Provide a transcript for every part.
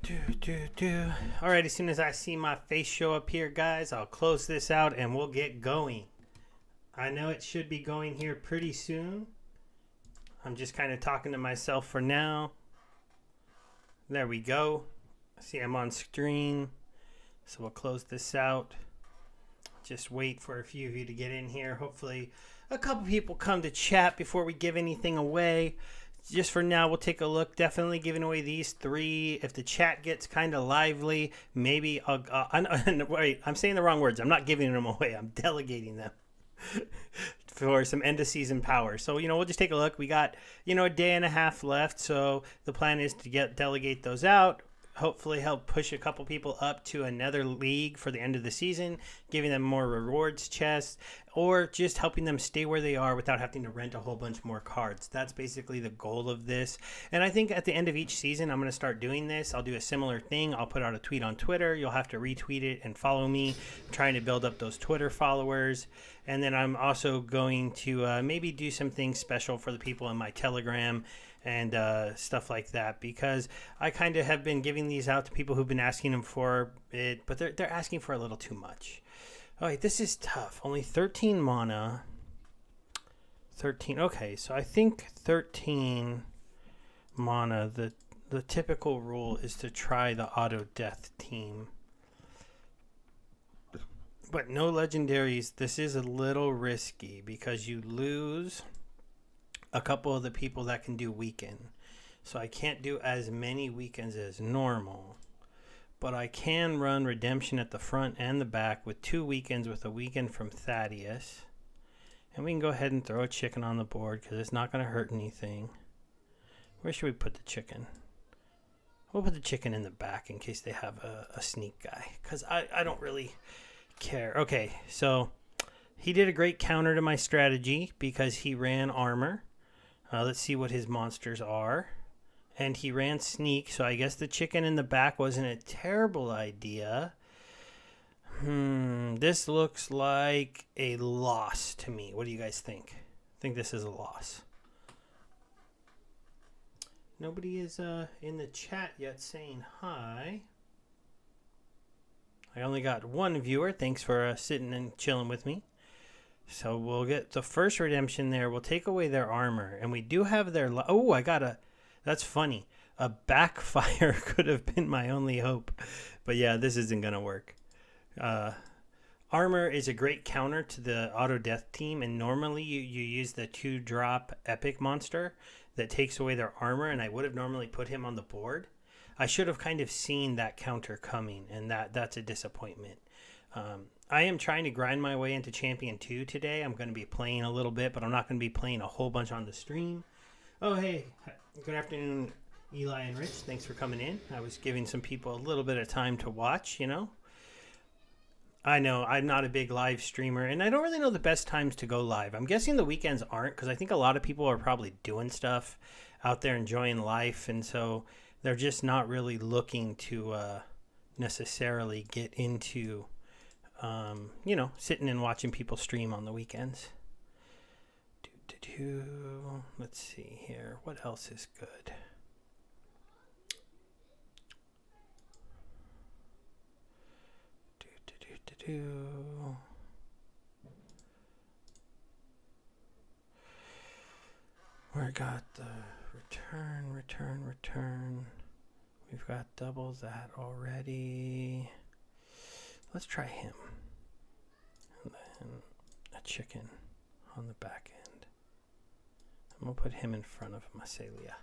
All right, as soon as I see my face show up here, guys, I'll close this out and we'll get going. I know it should be going here pretty soon. I'm just kind of talking to myself for now. There we go. See, I'm on screen. So we'll close this out. Just wait for a few of you to get in here. Hopefully a couple people come to chat before we give anything away. Just for now, we'll take a look. Definitely giving away these 3. If the chat gets kind of lively, maybe I'll... wait, I'm saying the wrong words. I'm not giving them away. I'm delegating them for some end-of-season power. So, we'll just take a look. We got, a day and a half left. So the plan is to delegate those out. Hopefully help push a couple people up to another league for the end of the season, giving them more rewards chests, or just helping them stay where they are without having to rent a whole bunch more cards. That's basically the goal of this. And I think at the end of each season, I'm going to start doing this. I'll do a similar thing. I'll put out a tweet on Twitter. You'll have to retweet it and follow me. I'm trying to build up those Twitter followers. And then I'm also going to maybe do some things special for the people in my Telegram and stuff like that, because I kind of have been giving these out to people who've been asking them for it, but they're asking for a little too much. All right, this is tough. Only 13 mana. 13. Okay, so I think 13 mana, the typical rule is to try the auto death team. But no legendaries. This is a little risky because you lose a couple of the people that can do weekend. So I can't do as many weekends as normal. But I can run redemption at the front and the back with 2 weekends with a weekend from Thaddeus. And we can go ahead and throw a chicken on the board because it's not going to hurt anything. Where should we put the chicken? We'll put the chicken in the back in case they have a sneak guy, because I don't really care. Okay, so he did a great counter to my strategy because he ran armor. Let's see what his monsters are. And he ran sneak, so I guess the chicken in the back wasn't a terrible idea. This looks like a loss to me. What do you guys think? I think this is a loss. Nobody is in the chat yet saying hi. I only got 1 viewer. Thanks for sitting and chilling with me. So we'll get the first redemption there. We'll take away their armor. And we do have their... Oh, I got a... That's funny. A backfire could have been my only hope. But yeah, this isn't going to work. Armor is a great counter to the auto death team. And normally you use the 2-drop epic monster that takes away their armor. And I would have normally put him on the board. I should have kind of seen that counter coming. And that's a disappointment. I am trying to grind my way into Champion 2 today. I'm going to be playing a little bit, but I'm not going to be playing a whole bunch on the stream. Oh, hey. Good afternoon, Eli and Rich. Thanks for coming in. I was giving some people a little bit of time to watch, I know I'm not a big live streamer, and I don't really know the best times to go live. I'm guessing the weekends aren't, because I think a lot of people are probably doing stuff out there enjoying life, and so they're just not really looking to necessarily get into... sitting and watching people stream on the weekends. Let's see here. What else is good? We got the return. We've got double that already. Let's try him. And then a chicken on the back end. I'm going to put him in front of Masalia.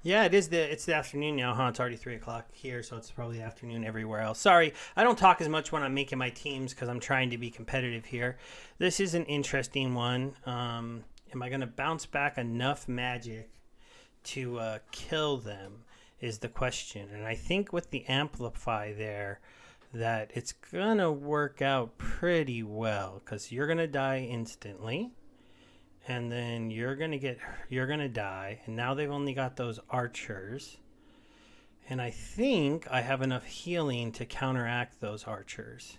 Yeah, it's the afternoon now, huh? It's already 3 o'clock here, so it's probably afternoon everywhere else. Sorry, I don't talk as much when I'm making my teams because I'm trying to be competitive here. This is an interesting one. Am I going to bounce back enough magic to kill them is the question. And I think with the Amplify there, that it's going to work out pretty well because you're going to die instantly. And then you're going to die. And now they've only got those archers. And I think I have enough healing to counteract those archers.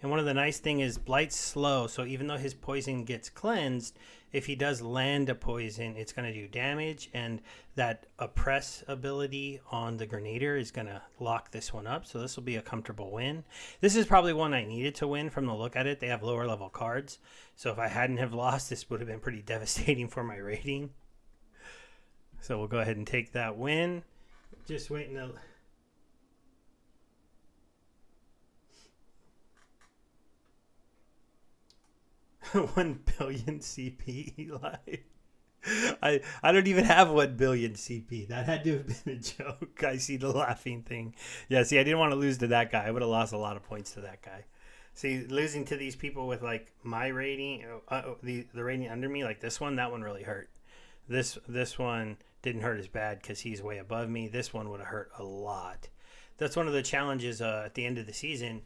And one of the nice thing is Blight's slow, so even though his poison gets cleansed, if he does land a poison, it's going to do damage, and that oppress ability on the Grenadier is going to lock this one up, so this will be a comfortable win. This is probably one I needed to win from the look at it. They have lower level cards, so if I hadn't have lost, this would have been pretty devastating for my rating. So we'll go ahead and take that win. Just waiting to... 1 billion CP, Eli. I don't even have 1 billion CP. That had to have been a joke. I see the laughing thing. Yeah, see, I didn't want to lose to that guy. I would have lost a lot of points to that guy. See, losing to these people with like my rating, the rating under me, like this one, that one really hurt. This one didn't hurt as bad because he's way above me. This one would have hurt a lot. That's one of the challenges at the end of the season.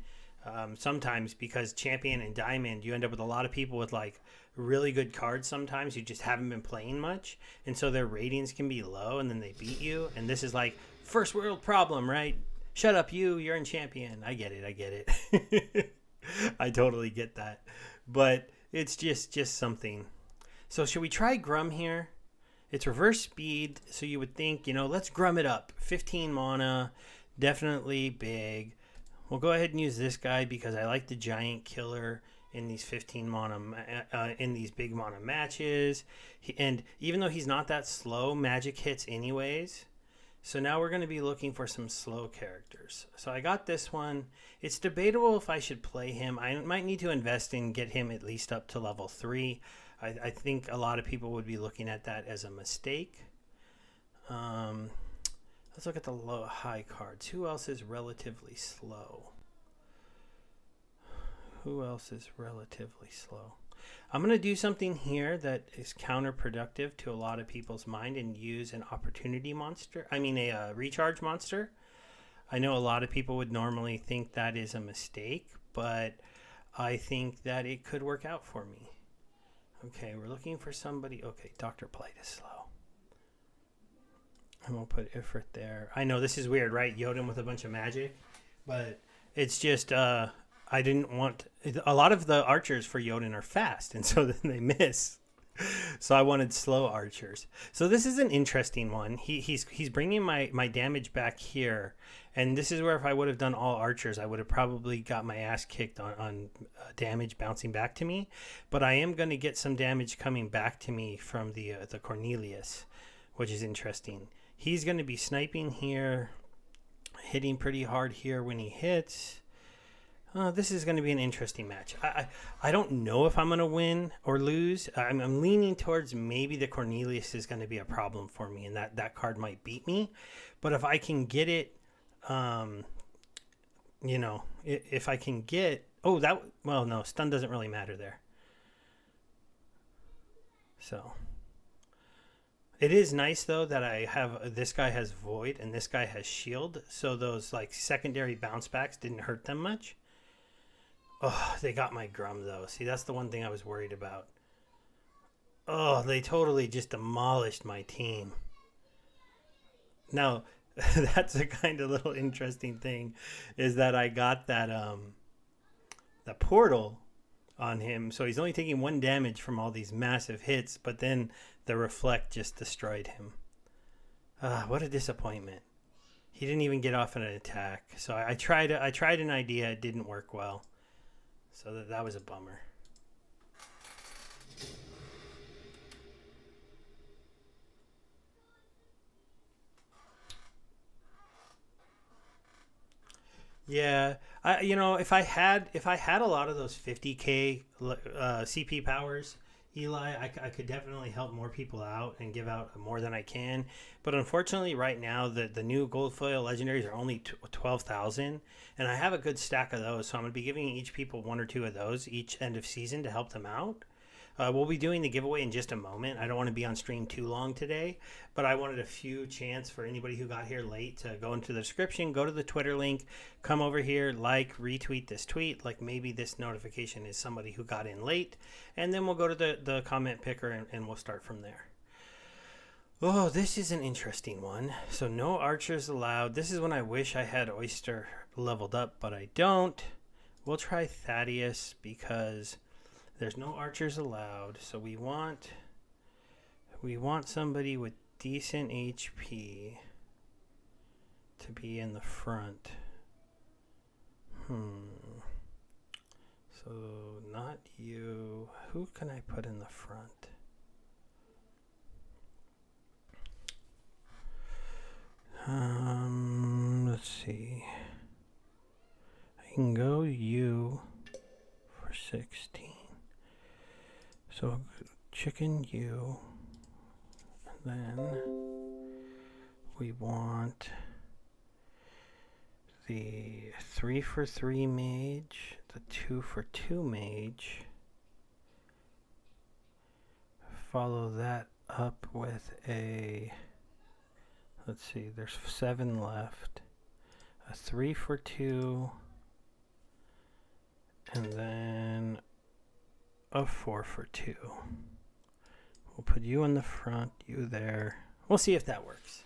Sometimes because champion and diamond, you end up with a lot of people with like really good cards sometimes who just haven't been playing much, and so their ratings can be low and then they beat you, and this is like first world problem, right? Shut up, you're in champion. I get it. I totally get that, but it's just something. So should we try Grum here? It's reverse speed, so you would think, let's Grum it up. 15 mana, definitely big. We'll go ahead and use this guy because I like the giant killer in these 15 mana, in these big mana matches. And even though he's not that slow, magic hits anyways. So now we're going to be looking for some slow characters. So I got this one. It's debatable if I should play him. I might need to invest in get him at least up to level 3. I think a lot of people would be looking at that as a mistake. Let's look at the high cards. Who else is relatively slow? I'm going to do something here that is counterproductive to a lot of people's mind and use an opportunity monster. A recharge monster. I know a lot of people would normally think that is a mistake, but I think that it could work out for me. Okay, we're looking for somebody. Okay, Dr. Blight is slow. I'm going to put Ifrit there. I know this is weird, right? Jotun with a bunch of magic. But it's just, I didn't want... A lot of the archers for Jotun are fast, and so then they miss. So I wanted slow archers. So this is an interesting one. He's bringing my damage back here. And this is where if I would have done all archers, I would have probably got my ass kicked on damage bouncing back to me. But I am going to get some damage coming back to me from the Cornelius, which is interesting. He's going to be sniping here, hitting pretty hard here when he hits. This is going to be an interesting match. I don't know if I'm going to win or lose. I'm leaning towards maybe the Cornelius is going to be a problem for me, and that card might beat me. But if I can get it, if I can get... no, stun doesn't really matter there. So... It is nice, though, that I have this guy has Void and this guy has Shield, so those like secondary bounce backs didn't hurt them much. Oh, they got my Grum, though. See, that's the one thing I was worried about. Oh, they totally just demolished my team. Now, that's a kind of little interesting thing, is that I got that the portal on him, so he's only taking 1 damage from all these massive hits, but then the reflect just destroyed him. What a disappointment. He didn't even get off an attack. So I tried an idea, it didn't work well. So that was a bummer. Yeah, if I had a lot of those 50k CP powers, Eli, I could definitely help more people out and give out more than I can. But unfortunately, right now, the new gold foil legendaries are only 12,000, and I have a good stack of those, so I'm going to be giving each people 1 or 2 of those each end of season to help them out. We'll be doing the giveaway in just a moment. I don't want to be on stream too long today, but I wanted a few chance for anybody who got here late to go into the description, go to the Twitter link, come over here, retweet this tweet, like maybe this notification is somebody who got in late, and then we'll go to the comment picker and we'll start from there. Oh, this is an interesting one. So no archers allowed. This is when I wish I had Oyster leveled up, but I don't. We'll try Thaddeus because there's no archers allowed. So we want somebody with decent HP to be in the front. So not you. Who can I put in the front? Let's see. I can go you for 16. So chicken you. And then we want the 3 for 3 mage, the 2 for 2 mage. Follow that up with a, let's see, there's 7 left. A 3 for 2, and then a 4 for 2. We'll put you in the front, you there. We'll see if that works.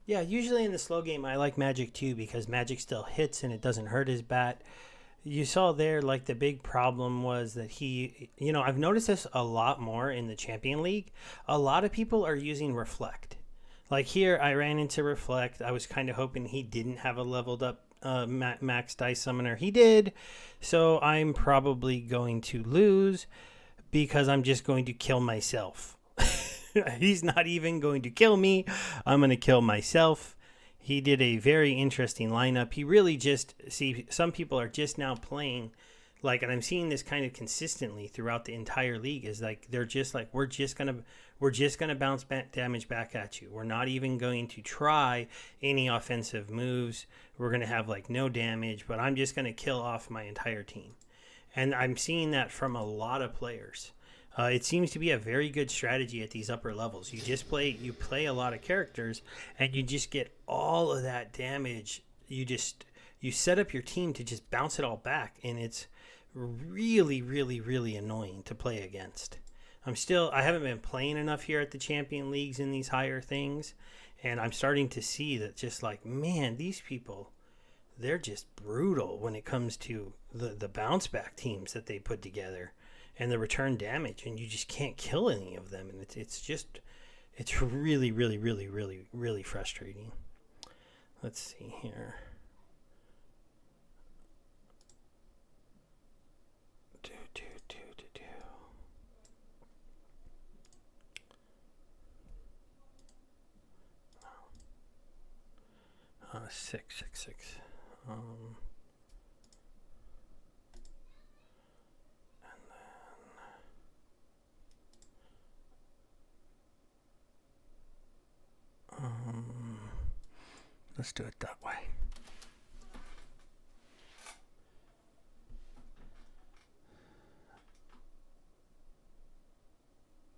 Yeah, usually in the slow game, I like Magic too because Magic still hits and it doesn't hurt his bat. You saw there, like, the big problem was that he, I've noticed this a lot more in the Champion League. A lot of people are using Reflect. Like here, I ran into Reflect. I was kind of hoping he didn't have a leveled up max dice summoner. He did. So I'm probably going to lose because I'm just going to kill myself. He's not even going to kill me. I'm going to kill myself. He did a very interesting lineup. He really just, see, some people are just now playing, like, and I'm seeing this kind of consistently throughout the entire league, is like, they're just like, we're just going to bounce damage back at you. We're not even going to try any offensive moves. We're going to have, like, no damage, but I'm just going to kill off my entire team. And I'm seeing that from a lot of players. It seems to be a very good strategy at these upper levels. You play a lot of characters, and you just get all of that damage. You set up your team to just bounce it all back, and it's really, really, really annoying to play against. I haven't been playing enough here at the Champion Leagues in these higher things, and I'm starting to see that just like, man, these people, they're just brutal when it comes to the bounce back teams that they put together. And the return damage, and you just can't kill any of them, and it's really, really, really, really, really frustrating. Let's see here. Six. Let's do it that way.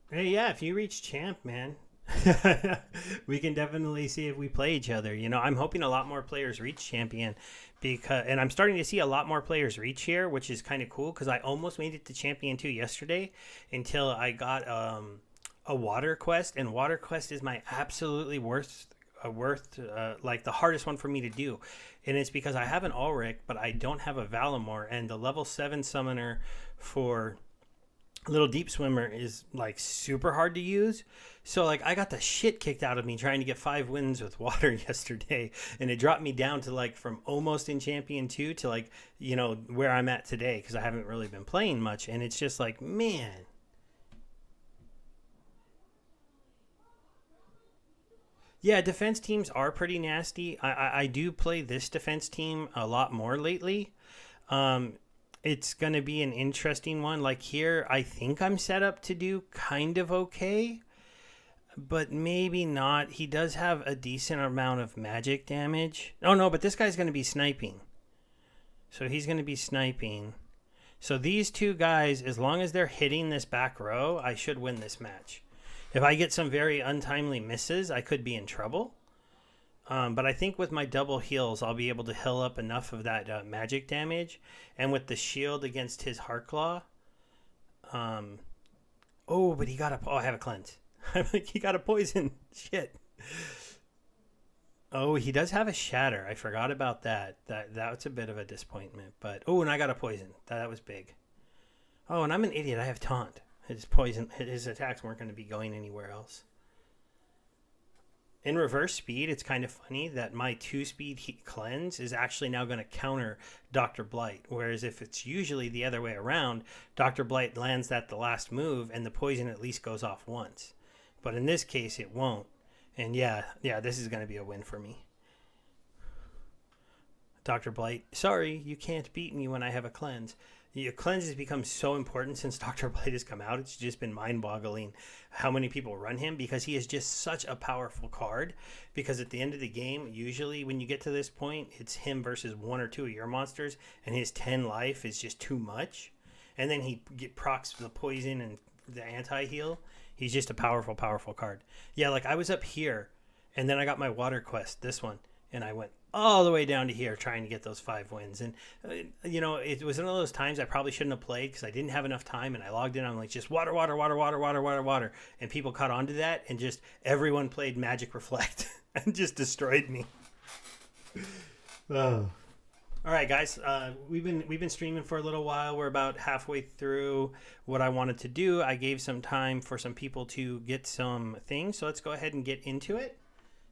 Hey, yeah, if you reach champ, man, we can definitely see if we play each other. I'm hoping a lot more players reach champion and I'm starting to see a lot more players reach here, which is kind of cool because I almost made it to champion 2 yesterday until I got a water quest, and water quest is my absolutely worst like the hardest one for me to do, and it's because I have an Ulrich but I don't have a Valimor, and the level 7 summoner for Little Deep Swimmer is like super hard to use. So like I got the shit kicked out of me trying to get 5 wins with water yesterday, and it dropped me down to like from almost in champion 2 to like where I'm at today because I haven't really been playing much, and it's just like, man. Yeah, defense teams are pretty nasty. I do play this defense team a lot more lately. It's going to be an interesting one. Like here, I think I'm set up to do kind of okay, but maybe not. He does have a decent amount of magic damage. Oh, no, but this guy's going to be sniping. So he's going to be sniping. So these two guys, as long as they're hitting this back row, I should win this match. If I get some very untimely misses, I could be in trouble. But I think with my double heals, I'll be able to heal up enough of that magic damage. And with the shield against his Heartclaw. Oh, but he got up. Oh, I have a cleanse. I'm like, he got a poison. Shit. Oh, he does have a shatter. I forgot about that. That's a bit of a disappointment. But oh, and I got a poison. That was big. Oh, and I'm an idiot. I have taunt. His attacks weren't going to be going anywhere else. In reverse speed, it's kind of funny that my 2-speed cleanse is actually now going to counter Dr. Blight. Whereas if it's usually the other way around, Dr. Blight lands that the last move and the poison at least goes off once. But in this case, it won't. And yeah, this is going to be a win for me. Dr. Blight, sorry, you can't beat me when I have a cleanse. Your cleanse has become so important since Dr. Blight has come out. It's just been mind-boggling how many people run him because he is just such a powerful card. Because at the end of the game, usually when you get to this point, it's him versus 1 or 2 of your monsters, and his 10 life is just too much. And then he procs the poison and the anti-heal. He's just a powerful, powerful card. Yeah, like I was up here, and then I got my water quest, this one, and I went all the way down to here trying to get those 5 wins. And, it was one of those times I probably shouldn't have played because I didn't have enough time, and I logged in. I'm like, just water, water, water, water, water, water, water. And people caught on to that, and just everyone played Magic Reflect and just destroyed me. Oh. All right, guys, we've been streaming for a little while. We're about halfway through what I wanted to do. I gave some time for some people to get some things, so let's go ahead and get into it.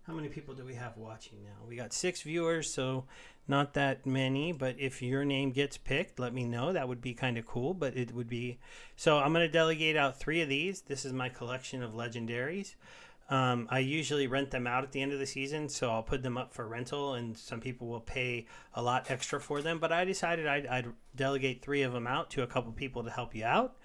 How many people do we have watching now? We got 6 viewers, so not that many, but if your name gets picked, let me know. That would be kind of cool, but it would be... So I'm going to delegate out 3 of these. This is my collection of legendaries. I usually rent them out at the end of the season, so I'll put them up for rental, and some people will pay a lot extra for them. But I decided I'd delegate 3 of them out to a couple people to help you out.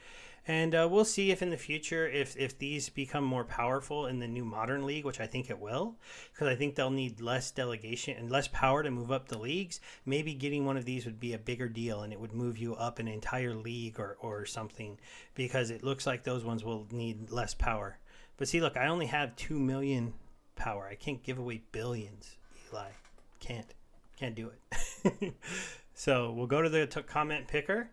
And we'll see if in the future, if these become more powerful in the new Modern League, which I think it will, because I think they'll need less delegation and less power to move up the leagues. Maybe getting one of these would be a bigger deal, and it would move you up an entire league or something, because it looks like those ones will need less power. But see, look, I only have 2 million power. I can't give away billions, Eli. Can't do it. So we'll go to the comment picker.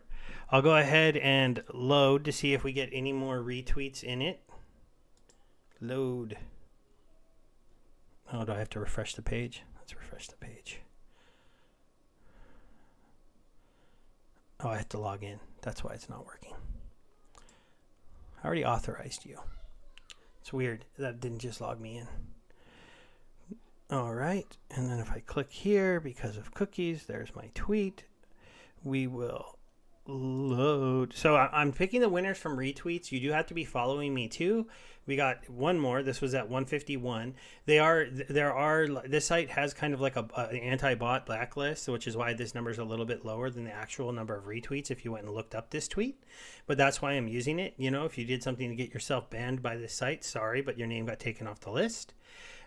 I'll go ahead and load to see if we get any more retweets in it. Load. Oh, do I have to refresh the page? Let's refresh the page. Oh, I have to log in. That's why it's not working. I already authorized you. It's weird. That didn't just log me in. All right. And then if I click here because of cookies, there's my tweet. We will load. So I'm picking the winners from retweets. You do have to be following me too. We got one more. This was at 151. This site has kind of like an anti-bot blacklist, which is why this number is a little bit lower than the actual number of retweets if you went and looked up this tweet. But that's why I'm using it. If you did something to get yourself banned by this site, sorry, but your name got taken off the list.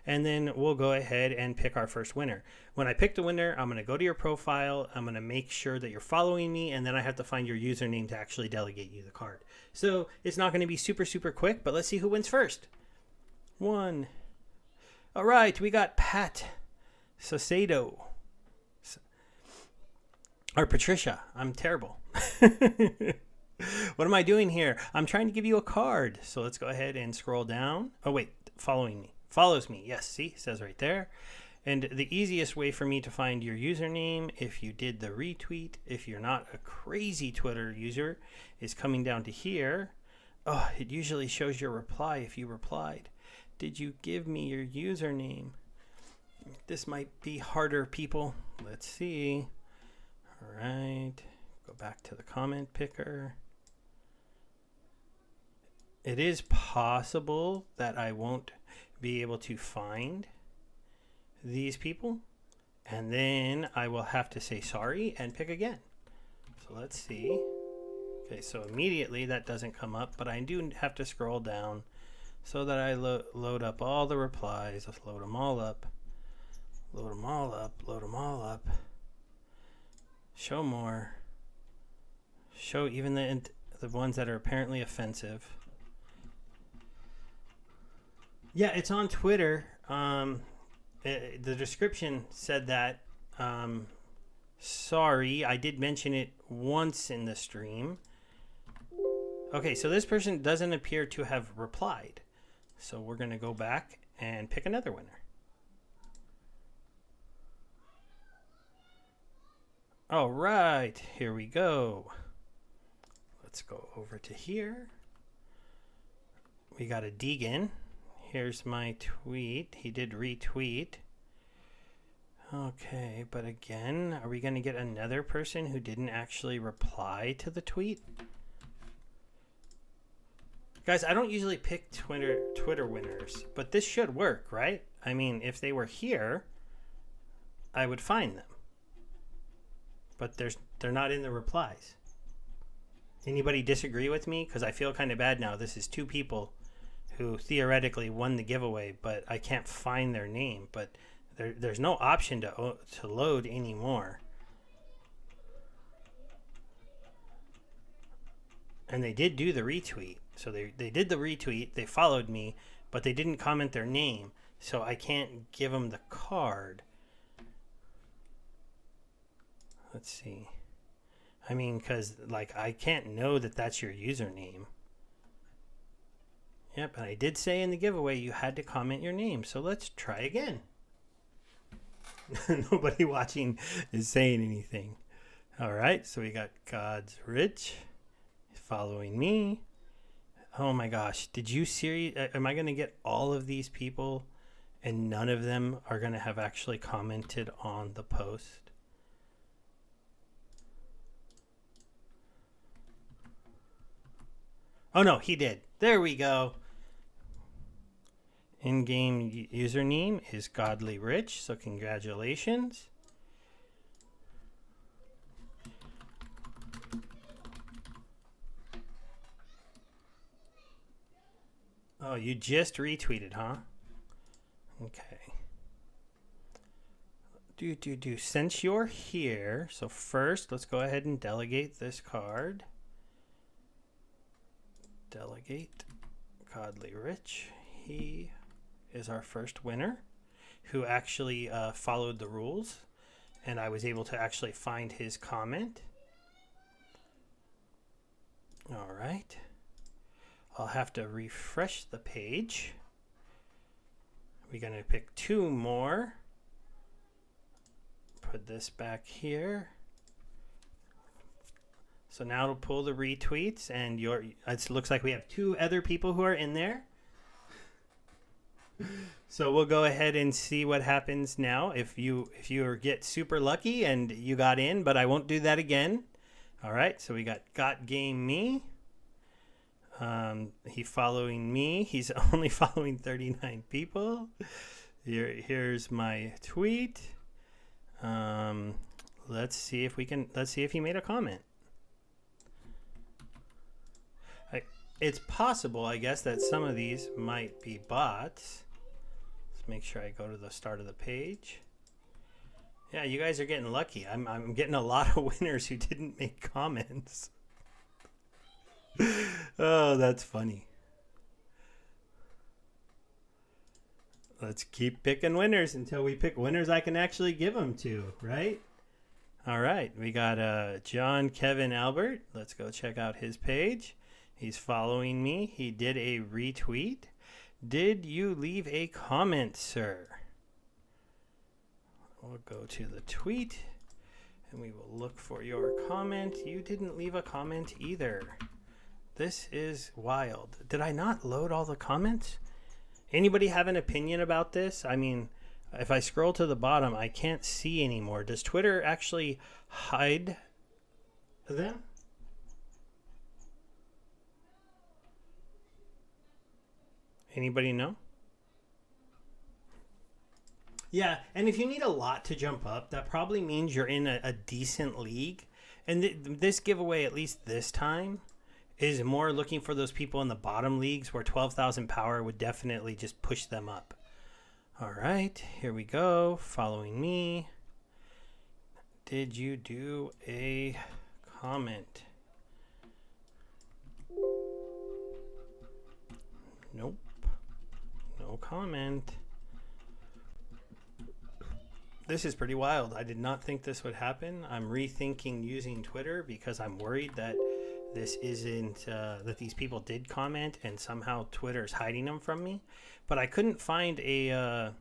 And then we'll go ahead and pick our first winner. When I pick the winner, I'm going to go to your profile. I'm going to make sure that you're following me, and then I have to find your username to actually delegate you the card. So it's not going to be super, super quick, but let's see who wins first. 1. All right, we got Pat Sosado. Or Patricia. I'm terrible. What am I doing here? I'm trying to give you a card. So let's go ahead and scroll down. Oh, wait, following me. Follows me. Yes, see, it says right there. And the easiest way for me to find your username, if you did the retweet, if you're not a crazy Twitter user, is coming down to here. Oh, it usually shows your reply if you replied. Did you give me your username? This might be harder, people. Let's see. All right. Go back to the comment picker. It is possible that I won't be able to find these people, and then I will have to say sorry and pick again. So let's see. Okay, so immediately that doesn't come up, but I do have to scroll down so that I load up all the replies. Let's load them all up. Load them all up. Load them all up. Show more. Show even the ones that are apparently offensive. Yeah, it's on Twitter. The description said that. Sorry, I did mention it once in the stream. Okay, so this person doesn't appear to have replied. So we're going to go back and pick another winner. All right, here we go. Let's go over to here. We got a Deegan. Here's my tweet. He did retweet. Okay, but again, are we going to get another person who didn't actually reply to the tweet? Guys, I don't usually pick Twitter winners, but this should work, right? I mean, if they were here, I would find them. But they're not in the replies. Anybody disagree with me? Because I feel kind of bad now. This is two people who theoretically won the giveaway, but I can't find their name. But there's no option to load anymore. And they did do the retweet. So they did the retweet. They followed me, but they didn't comment their name. So I can't give them the card. Let's see. I mean, because, like, I can't know that that's your username. Yep, and I did say in the giveaway you had to comment your name. So let's try again. Nobody watching is saying anything. All right, so we got God's Rich following me. Oh my gosh, did you am I going to get all of these people and none of them are going to have actually commented on the post? Oh no, he did. There we go. In-game username is Godly Rich, so congratulations. Oh, you just retweeted, huh? Okay. Since you're here, so first let's go ahead and delegate this card. Delegate Godly Rich. He is our first winner who actually followed the rules, and I was able to actually find his comment. All right. I'll have to refresh the page. We're going to pick two more. Put this back here. So now it'll pull the retweets, and it looks like we have two other people who are in there. So we'll go ahead and see what happens now. If you get super lucky and you got in, but I won't do that again. All right, so we got Game Me. He following me. He's only following 39 people. Here's my tweet. Let's see if he made a comment. It's possible, I guess, that some of these might be bots. Let's make sure I go to the start of the page. Yeah, you guys are getting lucky. I'm getting a lot of winners who didn't make comments. Oh, that's funny. Let's keep picking winners until we pick winners I can actually give them to, right? All right, we got John Kevin Albert. Let's go check out his page. He's following me. He did a retweet. Did you leave a comment, sir? We'll go to the tweet and we will look for your comment. You didn't leave a comment either. This is wild. Did I not load all the comments? Anybody have an opinion about this? I mean, if I scroll to the bottom, I can't see anymore. Does Twitter actually hide them? Anybody know? Yeah, and if you need a lot to jump up, that probably means you're in a decent league. And this giveaway, at least this time, is more looking for those people in the bottom leagues where 12,000 power would definitely just push them up. All right, here we go. Following me. Did you do a comment? Nope. No comment. This is pretty wild. I did not think this would happen. I'm rethinking using Twitter because I'm worried that this isn't that these people did comment and somehow Twitter's hiding them from me. But I couldn't find a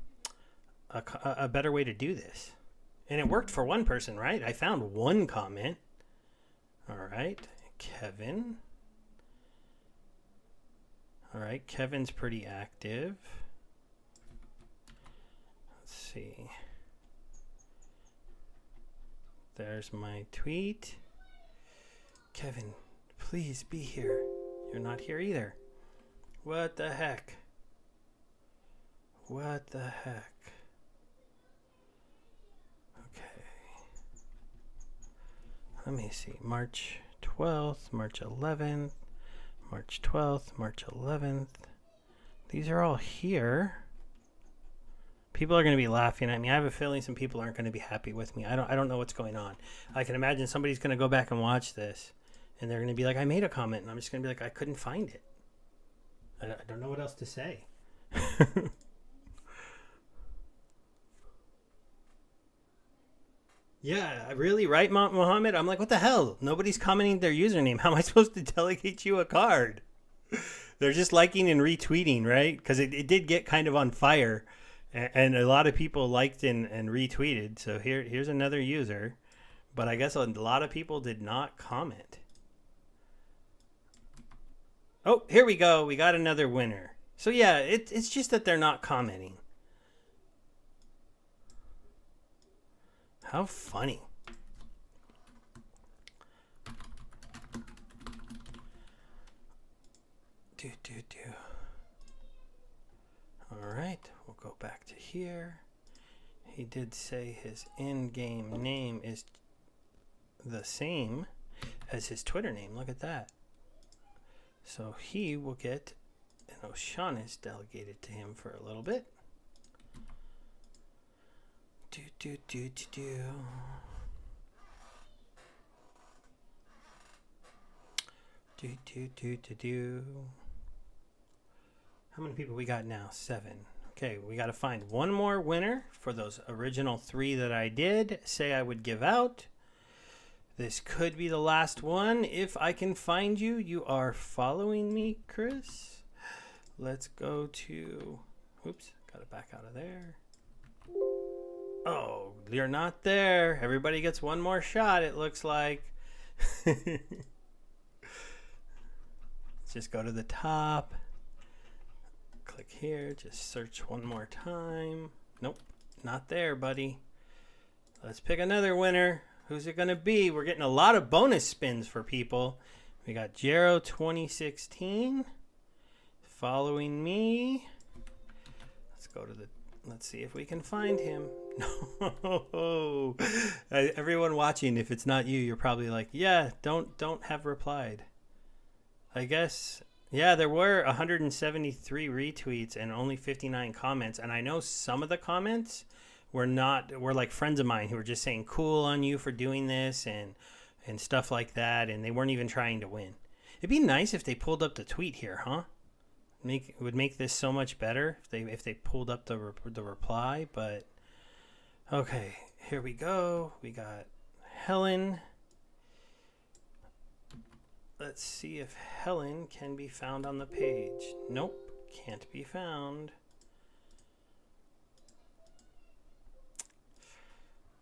better way to do this. And it worked for one person, right? I found one comment. All right, Kevin. All right, Kevin's pretty active. Let's see. There's my tweet. Kevin, please be here. You're not here either. What the heck? What the heck? Okay. Let me see. March 12th, March 11th, March 12th, March 11th. These are all here. People are going to be laughing at me. I have a feeling some people aren't going to be happy with me. I don't know what's going on. I can imagine somebody's going to go back and watch this, and they're going to be like, I made a comment, and I'm just going to be like, I couldn't find it. I don't know what else to say. Yeah, really, right, Mohammed? I'm like, what the hell? Nobody's commenting their username. How am I supposed to delegate you a card? They're just liking and retweeting, right? Because it did get kind of on fire, and a lot of people liked and retweeted. So here's another user, but I guess a lot of people did not comment. Oh, here we go. We got another winner. So yeah, it's just that they're not commenting. How funny. All right, we'll go back to here. He did say his in-game name is the same as his Twitter name. Look at that. So he will get an O'Shaughnessy's delegated to him for a little bit. How many people we got now? 7. Okay, we got to find one more winner for those original 3 that I did say I would give out. This could be the last one if I can find you. You are following me, Chris. Let's go to... Oops, got to back out of there. Oh, you're not there. Everybody gets one more shot, it looks like. Let's just go to the top. Click here. Just search one more time. Nope, not there, buddy. Let's pick another winner. Who's it going to be? We're getting a lot of bonus spins for people. We got Jero 2016 following me. Let's go to the... Let's see if we can find him. No. Everyone watching, if it's not you, you're probably like, yeah, don't have replied. I guess, yeah, there were 173 retweets and only 59 comments. And I know some of the comments were like friends of mine who were just saying cool on you for doing this and stuff like that. And they weren't even trying to win. It'd be nice if they pulled up the tweet here, huh? It would make this so much better if they pulled up the reply. But okay, here we go. We got Helen. Let's see if Helen can be found on the page. Nope, can't be found.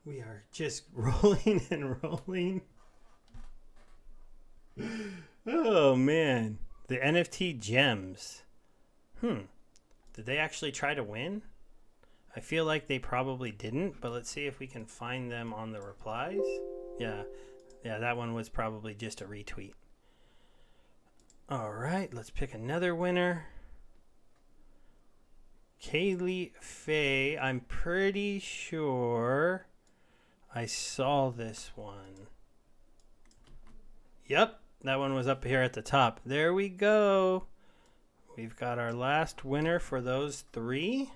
We are just rolling and rolling. Oh man, the NFT gems. Did they actually try to win? I feel like they probably didn't, but let's see if we can find them on the replies. Yeah, that one was probably just a retweet. All right, let's pick another winner. Kaylee Faye. I'm pretty sure I saw this one. Yep, that one was up here at the top. There we go. We've got our last winner for those 3.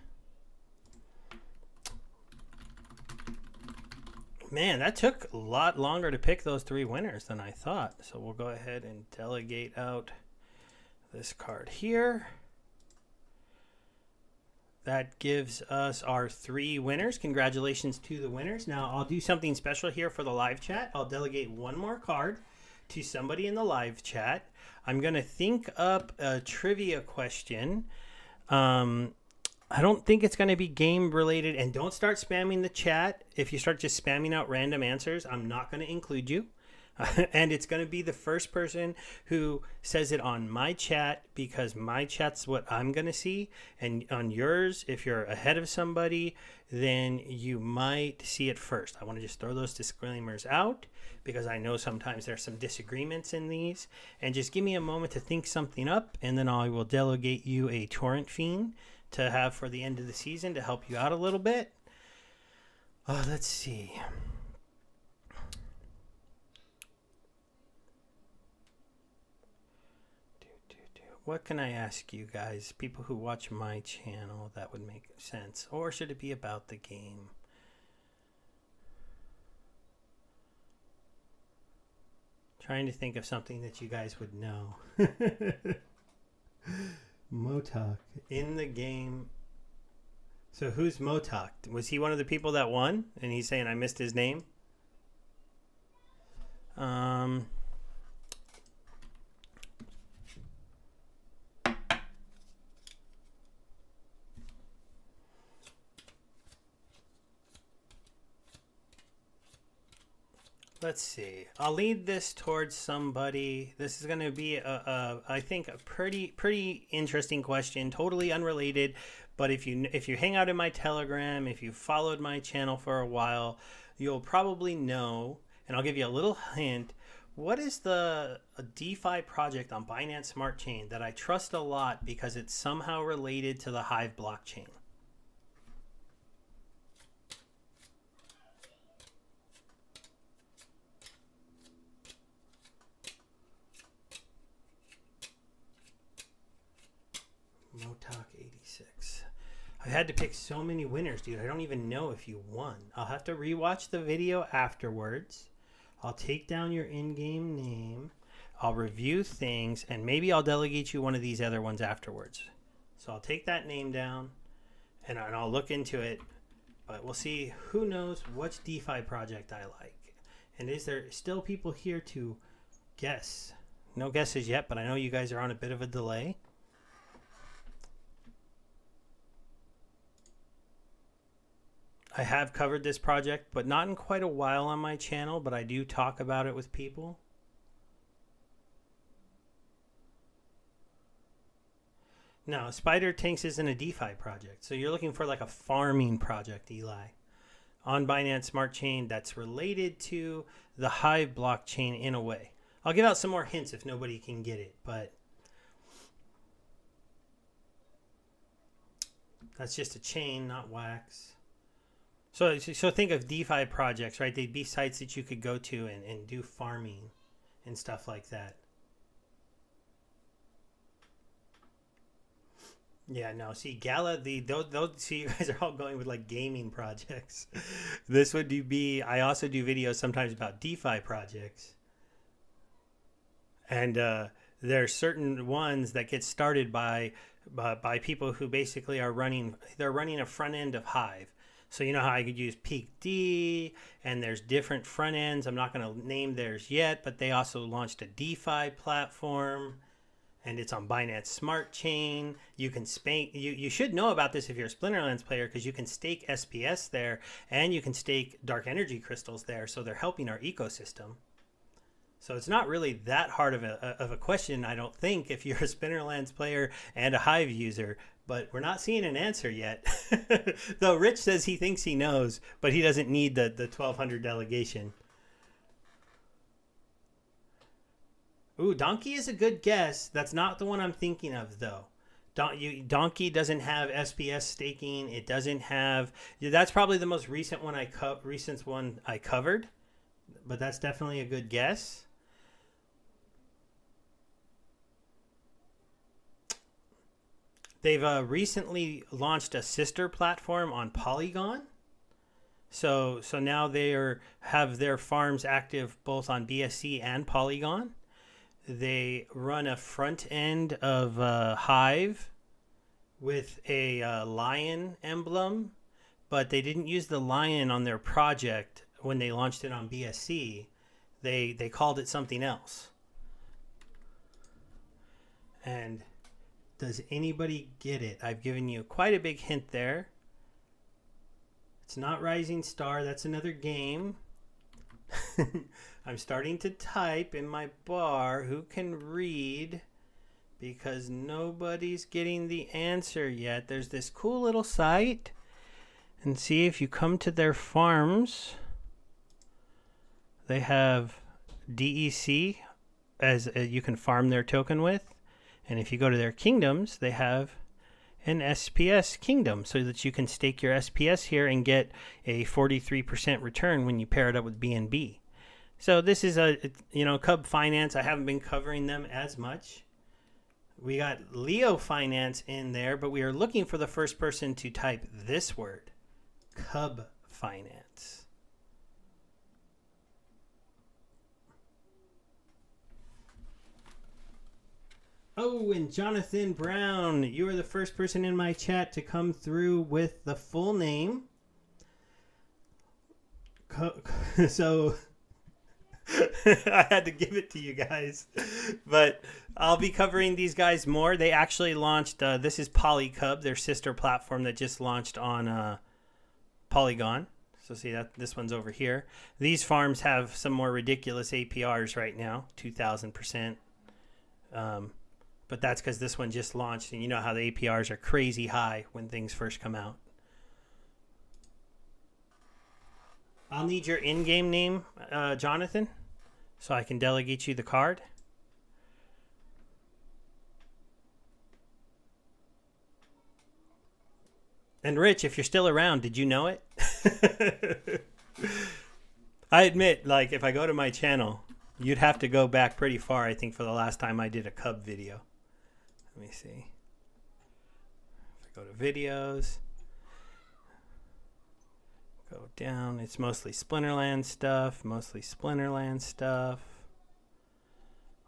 Man, that took a lot longer to pick those 3 winners than I thought. So we'll go ahead and delegate out this card here. That gives us our 3 winners. Congratulations to the winners. Now I'll do something special here for the live chat. I'll delegate one more card to somebody in the live chat. I'm going to think up a trivia question. I don't think it's going to be game related, and don't start spamming the chat. If you start just spamming out random answers, I'm not going to include you. And it's going to be the first person who says it on my chat, because my chat's what I'm going to see. And on yours, if you're ahead of somebody, then you might see it first. I want to just throw those disclaimers out because I know sometimes there's some disagreements in these. And just give me a moment to think something up, and then I will delegate you a torrent fiend to have for the end of the season to help you out a little bit. Let's see. What can I ask you guys, people who watch my channel, that would make sense? Or should it be about the game? Trying to think of something that you guys would know. Motok in the game. So who's Motok? Was he one of the people that won? And he's saying I missed his name? Let's see. I'll lead this towards somebody. This is going to be, I think, a pretty interesting question. Totally unrelated, but if you hang out in my Telegram, if you followed my channel for a while, you'll probably know. And I'll give you a little hint. What is a DeFi project on Binance Smart Chain that I trust a lot because it's somehow related to the Hive blockchain? Motok 86. I had to pick so many winners, dude. I don't even know if you won. I'll have to rewatch the video afterwards. I'll take down your in-game name. I'll review things, and maybe I'll delegate you one of these other ones afterwards. So I'll take that name down, and I'll look into it. But we'll see who knows which DeFi project I like. And is there still people here to guess? No guesses yet, but I know you guys are on a bit of a delay. I have covered this project, but not in quite a while on my channel, but I do talk about it with people. No, Spider Tanks isn't a DeFi project. So you're looking for like a farming project, Eli, on Binance Smart Chain that's related to the Hive blockchain in a way. I'll give out some more hints if nobody can get it, but that's just a chain, not wax. So think of DeFi projects, right? They'd be sites that you could go to and do farming and stuff like that. Yeah, no. See, Gala, see, you guys are all going with like gaming projects. This would be. I also do videos sometimes about DeFi projects, and there are certain ones that get started by people who basically are running. They're running a front end of Hive. So you know how I could use Peak D, and there's different front ends. I'm not going to name theirs yet, but they also launched a DeFi platform, and it's on Binance Smart Chain. You can you should know about this if you're a Splinterlands player, because you can stake SPS there, and you can stake dark energy crystals there. So they're helping our ecosystem. So it's not really that hard of a question, I don't think, if you're a Splinterlands player and a Hive user. But we're not seeing an answer yet. Though Rich says he thinks he knows, but he doesn't need the 1200 delegation. Ooh, Donkey is a good guess. That's not the one I'm thinking of, though. Donkey doesn't have SPS staking. It doesn't have. That's probably the most recent one I covered, but that's definitely a good guess. They've recently launched a sister platform on Polygon. So now they have their farms active both on BSC and Polygon. They run a front end of Hive with a lion emblem, but they didn't use the lion on their project when they launched it on BSC. They called it something else. And does anybody get it? I've given you quite a big hint there. It's not Rising Star. That's another game. I'm starting to type in my bar. Who can read? Because nobody's getting the answer yet. There's this cool little site. And see, if you come to their farms, they have DEC as you can farm their token with. And if you go to their kingdoms, they have an SPS kingdom so that you can stake your SPS here and get a 43% return when you pair it up with BNB. So this is a, Cub Finance. I haven't been covering them as much. We got Leo Finance in there, but we are looking for the first person to type this word, Cub Finance. Oh, and Jonathan Brown, you are the first person in my chat to come through with the full name. So I had to give it to you guys. But I'll be covering these guys more. They actually launched, this is Polycub, their sister platform that just launched on Polygon. So see that this one's over here. These farms have some more ridiculous APRs right now, 2,000%. But that's because this one just launched, and you know how the APRs are crazy high when things first come out. I'll need your in-game name, Jonathan, so I can delegate you the card. And Rich, if you're still around, did you know it? I admit, like, if I go to my channel, you'd have to go back pretty far, I think, for the last time I did a Cub video. Let me see. If I go to videos, go down, it's mostly Splinterlands stuff.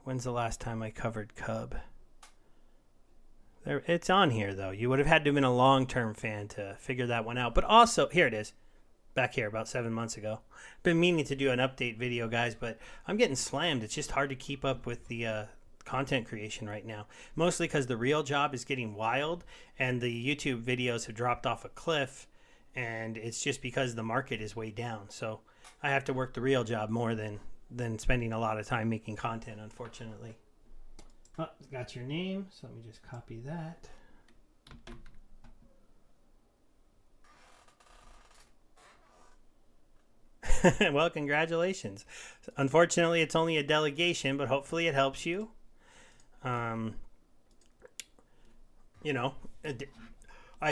When's the last time I covered Cub? There, it's on here, though. You would have had to have been a long-term fan to figure that one out. But also, here it is. Back here, about 7 months ago. Been meaning to do an update video, guys, but I'm getting slammed. It's just hard to keep up with the content creation right now. Mostly because the real job is getting wild, and the YouTube videos have dropped off a cliff, and it's just because the market is way down. So I have to work the real job more than spending a lot of time making content, unfortunately. Oh, got your name, so let me just copy that. Well, congratulations. Unfortunately, it's only a delegation, but hopefully it helps you. I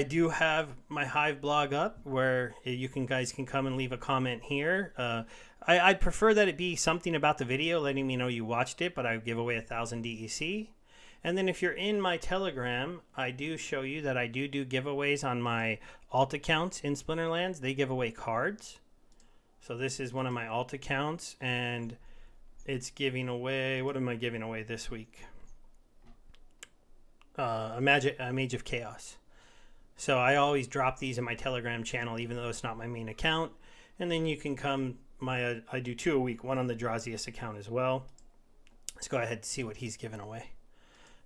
do have my Hive blog up where you guys can come and leave a comment here. I'd prefer that it be something about the video, letting me know you watched it, but I give away 1,000 DEC. And then if you're in my Telegram, I do show you that I do giveaways on my alt accounts in Splinterlands. They give away cards. So this is one of my alt accounts, and it's giving away, what am I giving away this week? A Mage of Chaos. So I always drop these in my Telegram channel, even though it's not my main account. And then you can come, I do 2 a week, one on the Drazius account as well. Let's go ahead and see what he's giving away.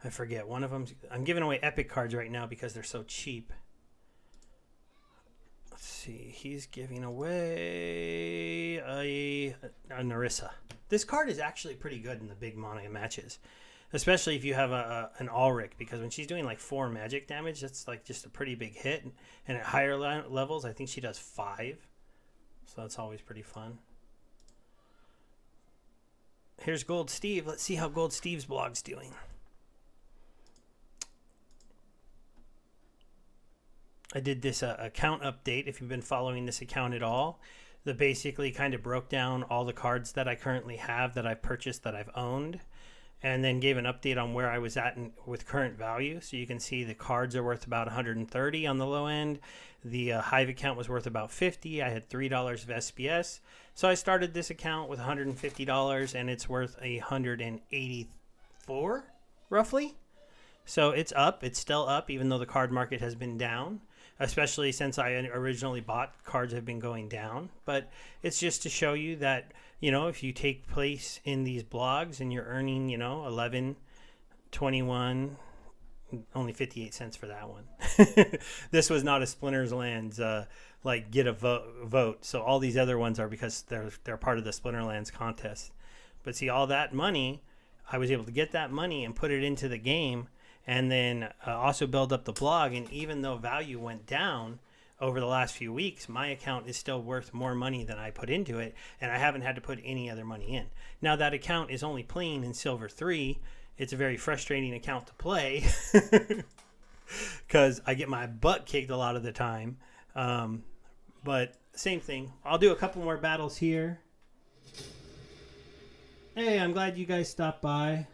I forget, one of them, I'm giving away epic cards right now because they're so cheap. Let's see, he's giving away a Narissa. This card is actually pretty good in the big mono matches, especially if you have an Ulrich, because when she's doing like 4 magic damage, that's like just a pretty big hit. And at higher levels, I think she does 5. So that's always pretty fun. Here's Gold Steve. Let's see how Gold Steve's blog's doing. I did this account update, if you've been following this account at all, that basically kind of broke down all the cards that I currently have, that I've purchased, that I've owned, and then gave an update on where I was at with current value. So you can see the cards are worth about 130 on the low end. The Hive account was worth about 50. I had $3 of SPS. So I started this account with $150, and it's worth 184, roughly. So it's up. It's still up, even though the card market has been down. especially since I originally bought, cards have been going down. But it's just to show you that, you know, if you take place in these blogs and you're earning, you know, 11, 21, only 58 cents for that one. This was not a Splinterlands like get a vote. So all these other ones are because they're part of the Splinterlands contest. But see, all that money, I was able to get that money and put it into the game, and then also build up the blog. And even though value went down over the last few weeks, my account is still worth more money than I put into it, and I haven't had to put any other money in. Now that account is only playing in Silver 3. It's a very frustrating account to play because I get my butt kicked a lot of the time. But same thing. I'll do a couple more battles here. Hey, I'm glad you guys stopped by.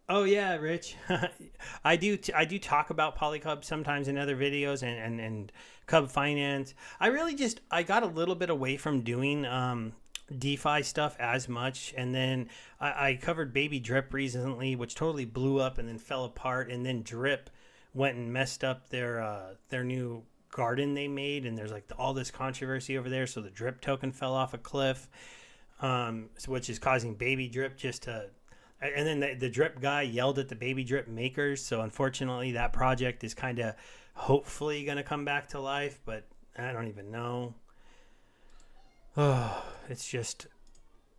Oh yeah, Rich. I do talk about Polycub sometimes in other videos and Cub Finance. I got a little bit away from doing DeFi stuff as much, and then I covered Baby Drip recently, which totally blew up and then fell apart, and then Drip went and messed up their new garden they made, and there's like all this controversy over there, so the Drip token fell off a cliff, which is causing Baby Drip just to... And then the Drip guy yelled at the Baby Drip makers, so unfortunately that project is kind of hopefully going to come back to life, but I don't even know. Oh, it's just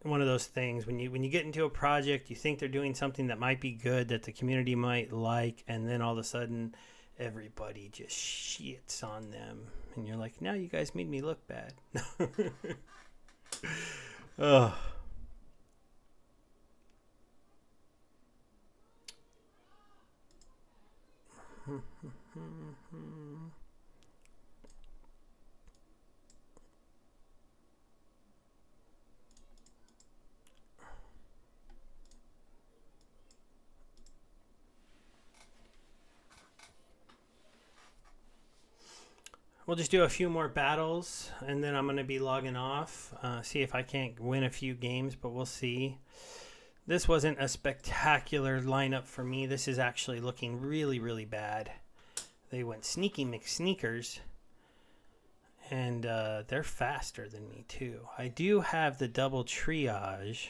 one of those things. When you get into a project, you think they're doing something that might be good, that the community might like, and then all of a sudden everybody just shits on them. And you're like, now you guys made me look bad. Oh. We'll just do a few more battles, and then I'm going to be logging off. See if I can't win a few games, but we'll see. This wasn't a spectacular lineup for me. This is actually looking really, really bad. They went Sneaky McSneakers, and they're faster than me too. I do have the double triage,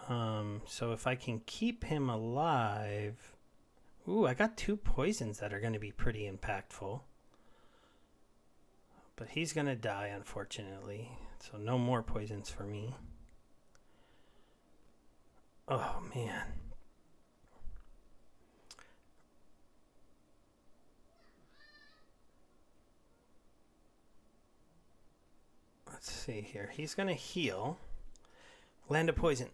so if I can keep him alive... Ooh, I got 2 poisons that are going to be pretty impactful. But he's going to die, unfortunately. So no more poisons for me. Oh, man. Let's see here. He's going to heal. Land a poison.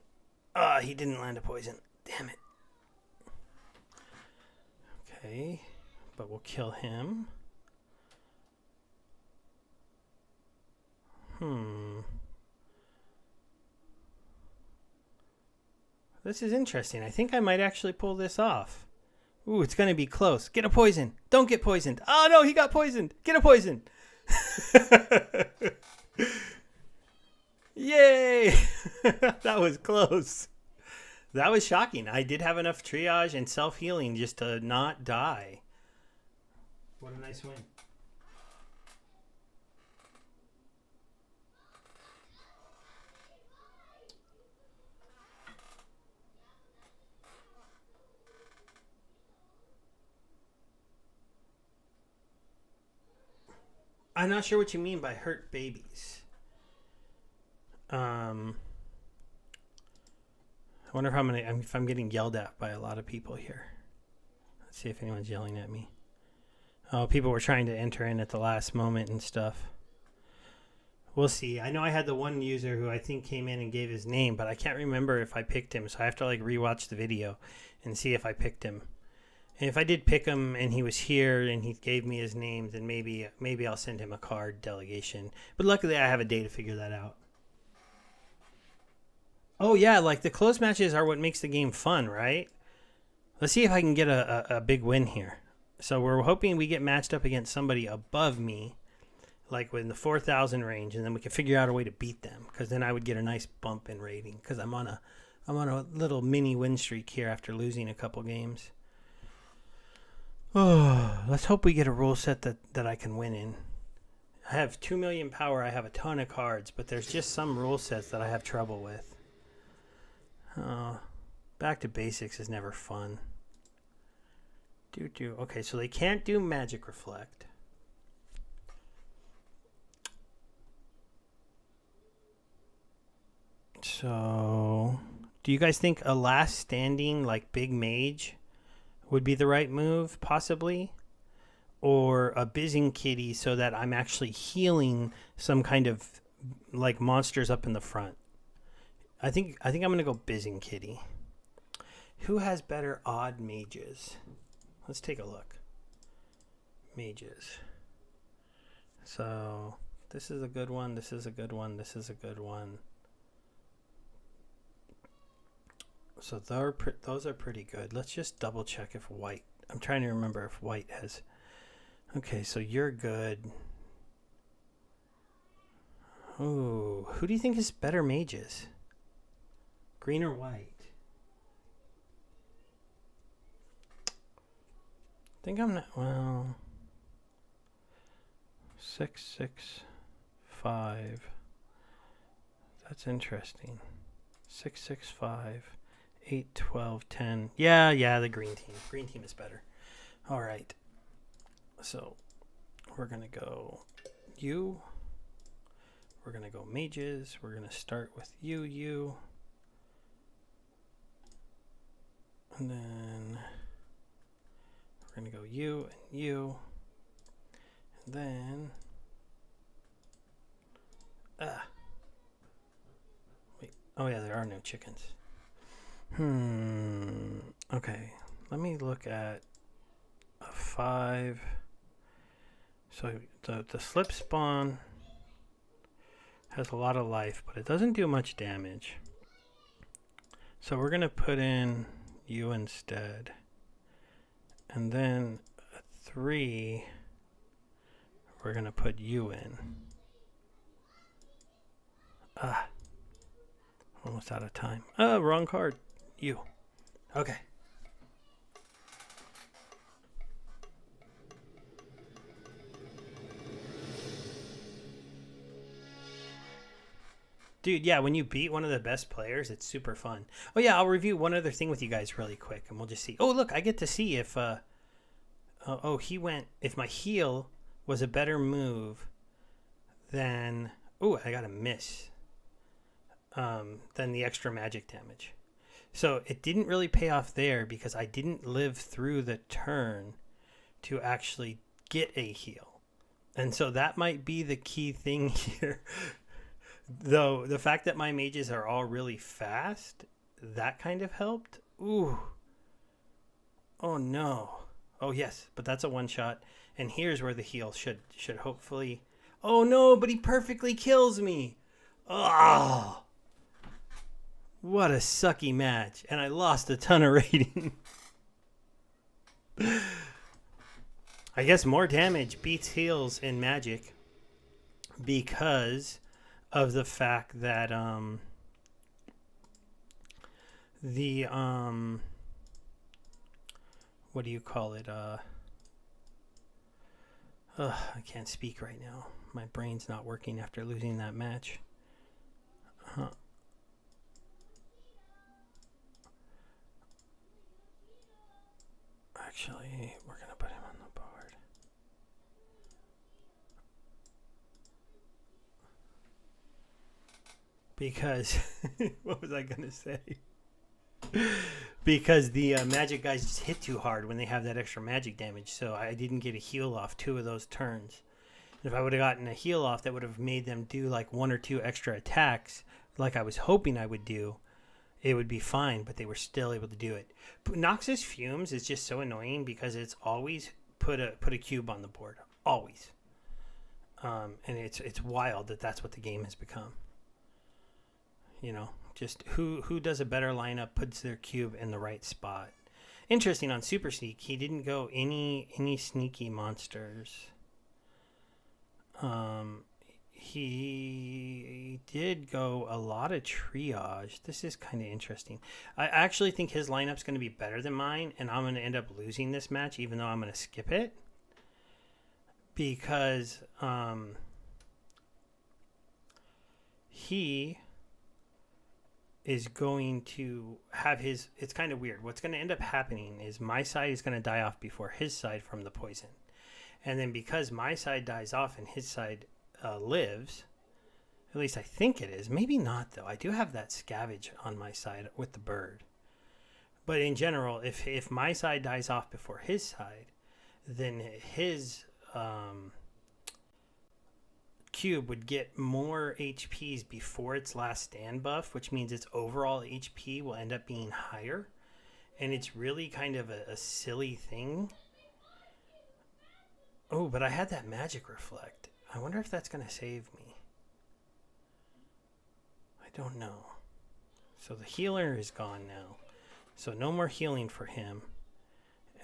Ah, he didn't land a poison. Damn it. Okay. But we'll kill him. This is interesting. I think I might actually pull this off. Ooh, it's going to be close. Get a poison. Don't get poisoned. Oh, no, he got poisoned. Get a poison. Yay. That was close. That was shocking. I did have enough triage and self-healing just to not die. What a nice win. I'm not sure what you mean by hurt babies. I wonder if I'm getting yelled at by a lot of people here. Let's see if anyone's yelling at me. Oh, people were trying to enter in at the last moment and stuff. We'll see. I know I had the one user who I think came in and gave his name, but I can't remember if I picked him, so I have to like rewatch the video and see if I picked him. And if I did pick him and he was here and he gave me his name, then maybe I'll send him a card delegation. But luckily I have a day to figure that out. Oh yeah, like the close matches are what makes the game fun, right? Let's see if I can get a big win here. So we're hoping we get matched up against somebody above me, like within the 4,000 range, and then we can figure out a way to beat them, because then I would get a nice bump in rating, because I'm on a I'm on a little mini win streak here after losing a couple games. Oh, let's hope we get a rule set that I can win in. I have 2 million power. I have a ton of cards, but there's just some rule sets that I have trouble with. Back to basics is never fun. Okay, so they can't do Magic Reflect. So, do you guys think a last standing, like, big mage would be the right move, possibly? Or a Bizzing Kitty so that I'm actually healing some kind of, like, monsters up in the front? I think I'm going to go Bizzing Kitty. Who has better odd mages? Let's take a look. Mages. So, this is a good one, this is a good one, this is a good one. So those are pretty good. Let's just double check if white... I'm trying to remember if white has... Okay, so you're good. Ooh, who do you think is better mages? Green or white? I think I'm not... Well... 6, 6, 5. That's interesting. 6, 6, 5. 8, 12, 10. Yeah, the green team. Green team is better. All right. So we're going to go you. We're going to go mages. We're going to start with you. And then we're going to go you and you. And then... Wait. Oh, yeah, there are no chickens. Okay, let me look at a 5. So the slip spawn has a lot of life, but it doesn't do much damage. So we're going to put in you instead. And then a 3, we're going to put you in. Almost out of time. Wrong card. You. Okay. Dude, yeah, when you beat one of the best players, it's super fun. Oh, yeah, I'll review one other thing with you guys really quick, and we'll just see. Oh, look, I get to see if... he went... If my heal was a better move than... Oh, I got a miss. Than the extra magic damage. So it didn't really pay off there because I didn't live through the turn to actually get a heal. And so that might be the key thing here. Though the fact that my mages are all really fast, that kind of helped. Ooh. Oh no. Oh yes, but that's a one shot. And here's where the heal should hopefully... Oh no, but he perfectly kills me. Oh. What a sucky match. And I lost a ton of rating. I guess more damage beats heals in Magic because of the fact that what do you call it? I can't speak right now. My brain's not working after losing that match. Actually, we're going to put him on the board. Because, what was I going to say? Because the magic guys just hit too hard when they have that extra magic damage, so I didn't get a heal off 2 of those turns. If I would have gotten a heal off, that would have made them do like 1 or 2 extra attacks, like I was hoping I would do. It would be fine, but they were still able to do it. Noxus Fumes is just so annoying because it's always put a cube on the board, always. And it's wild that that's what the game has become. You know, just who does a better lineup puts their cube in the right spot. Interesting, on Super Sneak, he didn't go any sneaky monsters. he did go a lot of triage. This is kind of interesting. I actually think his lineup's going to be better than mine, and I'm going to end up losing this match, even though I'm going to skip it. Because he is going to have his... It's kind of weird. What's going to end up happening is my side is going to die off before his side from the poison. And then because my side dies off and his side lives, at least I think it is. Maybe not, though. I do have that scavenge on my side with the bird. But in general, if my side dies off before his side, then his cube would get more HPs before its last stand buff, which means its overall HP will end up being higher. And it's really kind of a silly thing. Oh, but I had that magic reflect. I wonder if that's going to save me. I don't know. So the healer is gone now. So no more healing for him.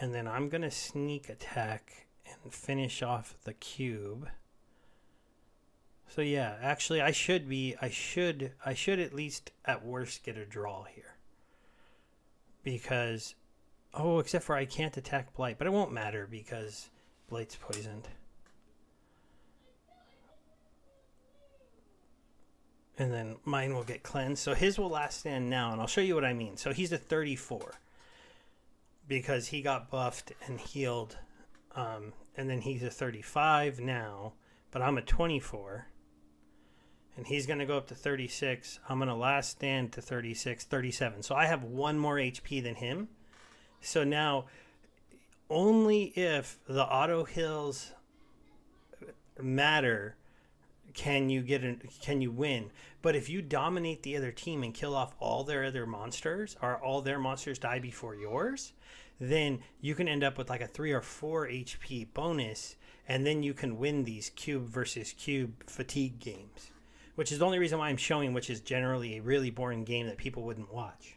And then I'm going to sneak attack and finish off the cube. So yeah, actually I should at least at worst get a draw here. Because, oh, except for I can't attack Blight. But it won't matter because Blight's poisoned. And then mine will get cleansed. So his will last stand now, and I'll show you what I mean. So he's a 34 because he got buffed and healed. And then he's a 35 now, but I'm a 24. And he's going to go up to 36. I'm going to last stand to 36, 37. So I have one more HP than him. So now, only if the auto heals matter can you win. But if you dominate the other team and kill off all their other monsters, or all their monsters die before yours, then you can end up with like a 3 or 4 HP bonus, and then you can win these cube versus cube fatigue games, which is the only reason why I'm showing, which is generally a really boring game that people wouldn't watch,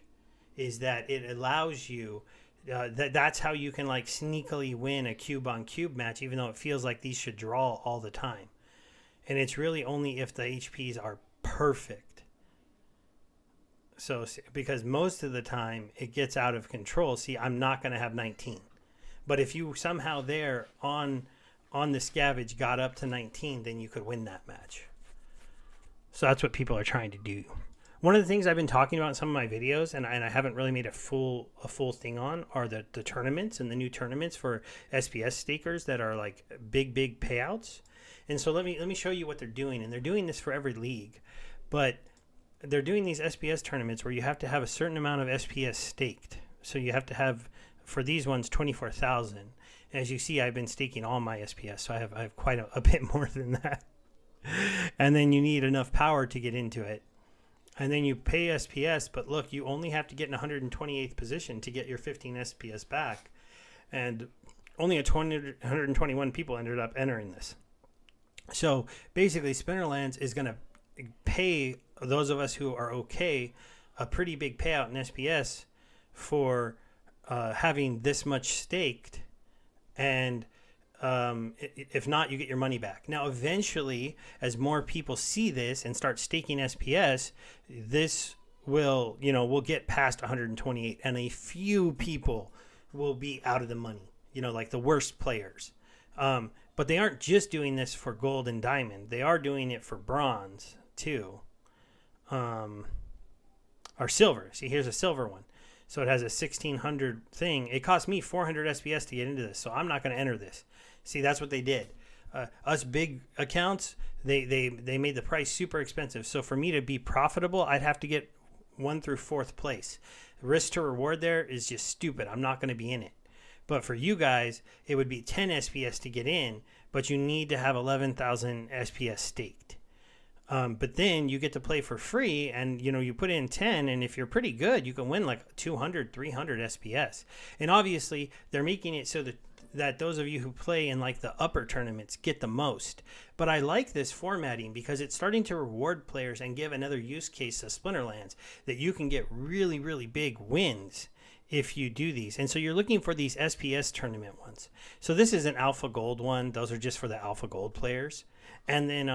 is that it allows you that's how you can like sneakily win a cube on cube match, even though it feels like these should draw all the time. And it's really only if the HPs are perfect. So, because most of the time it gets out of control. See, I'm not going to have 19. But if you somehow there on the scavenge got up to 19, then you could win that match. So that's what people are trying to do. One of the things I've been talking about in some of my videos, and I haven't really made a full thing on, are the tournaments and the new tournaments for SPS stakers that are like big payouts. And so let me show you what they're doing. And they're doing this for every league. But they're doing these SPS tournaments where you have to have a certain amount of SPS staked. So you have to have, for these ones, 24,000. And as you see, I've been staking all my SPS. So I have quite a bit more than that. And then you need enough power to get into it. And then you pay SPS, but look, you only have to get in 128th position to get your 15 SPS back. And only 121 people ended up entering this. So basically, Splinterlands is going to pay those of us who are okay a pretty big payout in SPS for having this much staked. And if not, you get your money back. Now, eventually, as more people see this and start staking SPS, this will, we'll get past 128, and a few people will be out of the money, like the worst players. But they aren't just doing this for gold and diamond. They are doing it for bronze, too. Or silver. See, here's a silver one. So it has a 1600 thing. It cost me 400 SPS to get into this, so I'm not going to enter this. See, that's what they did. Us big accounts, they made the price super expensive. So for me to be profitable, I'd have to get 1 through 4th place. The risk to reward there is just stupid. I'm not going to be in it. But for you guys, it would be 10 SPS to get in, but you need to have 11,000 SPS staked. But then you get to play for free, and you put in 10, and if you're pretty good, you can win like 200, 300 SPS. And obviously, they're making it so that those of you who play in like the upper tournaments get the most. But I like this formatting because it's starting to reward players and give another use case to Splinterlands that you can get really, really big wins if you do these. And so you're looking for these SPS tournament ones. So this is an alpha gold one. Those are just for the alpha gold players. And then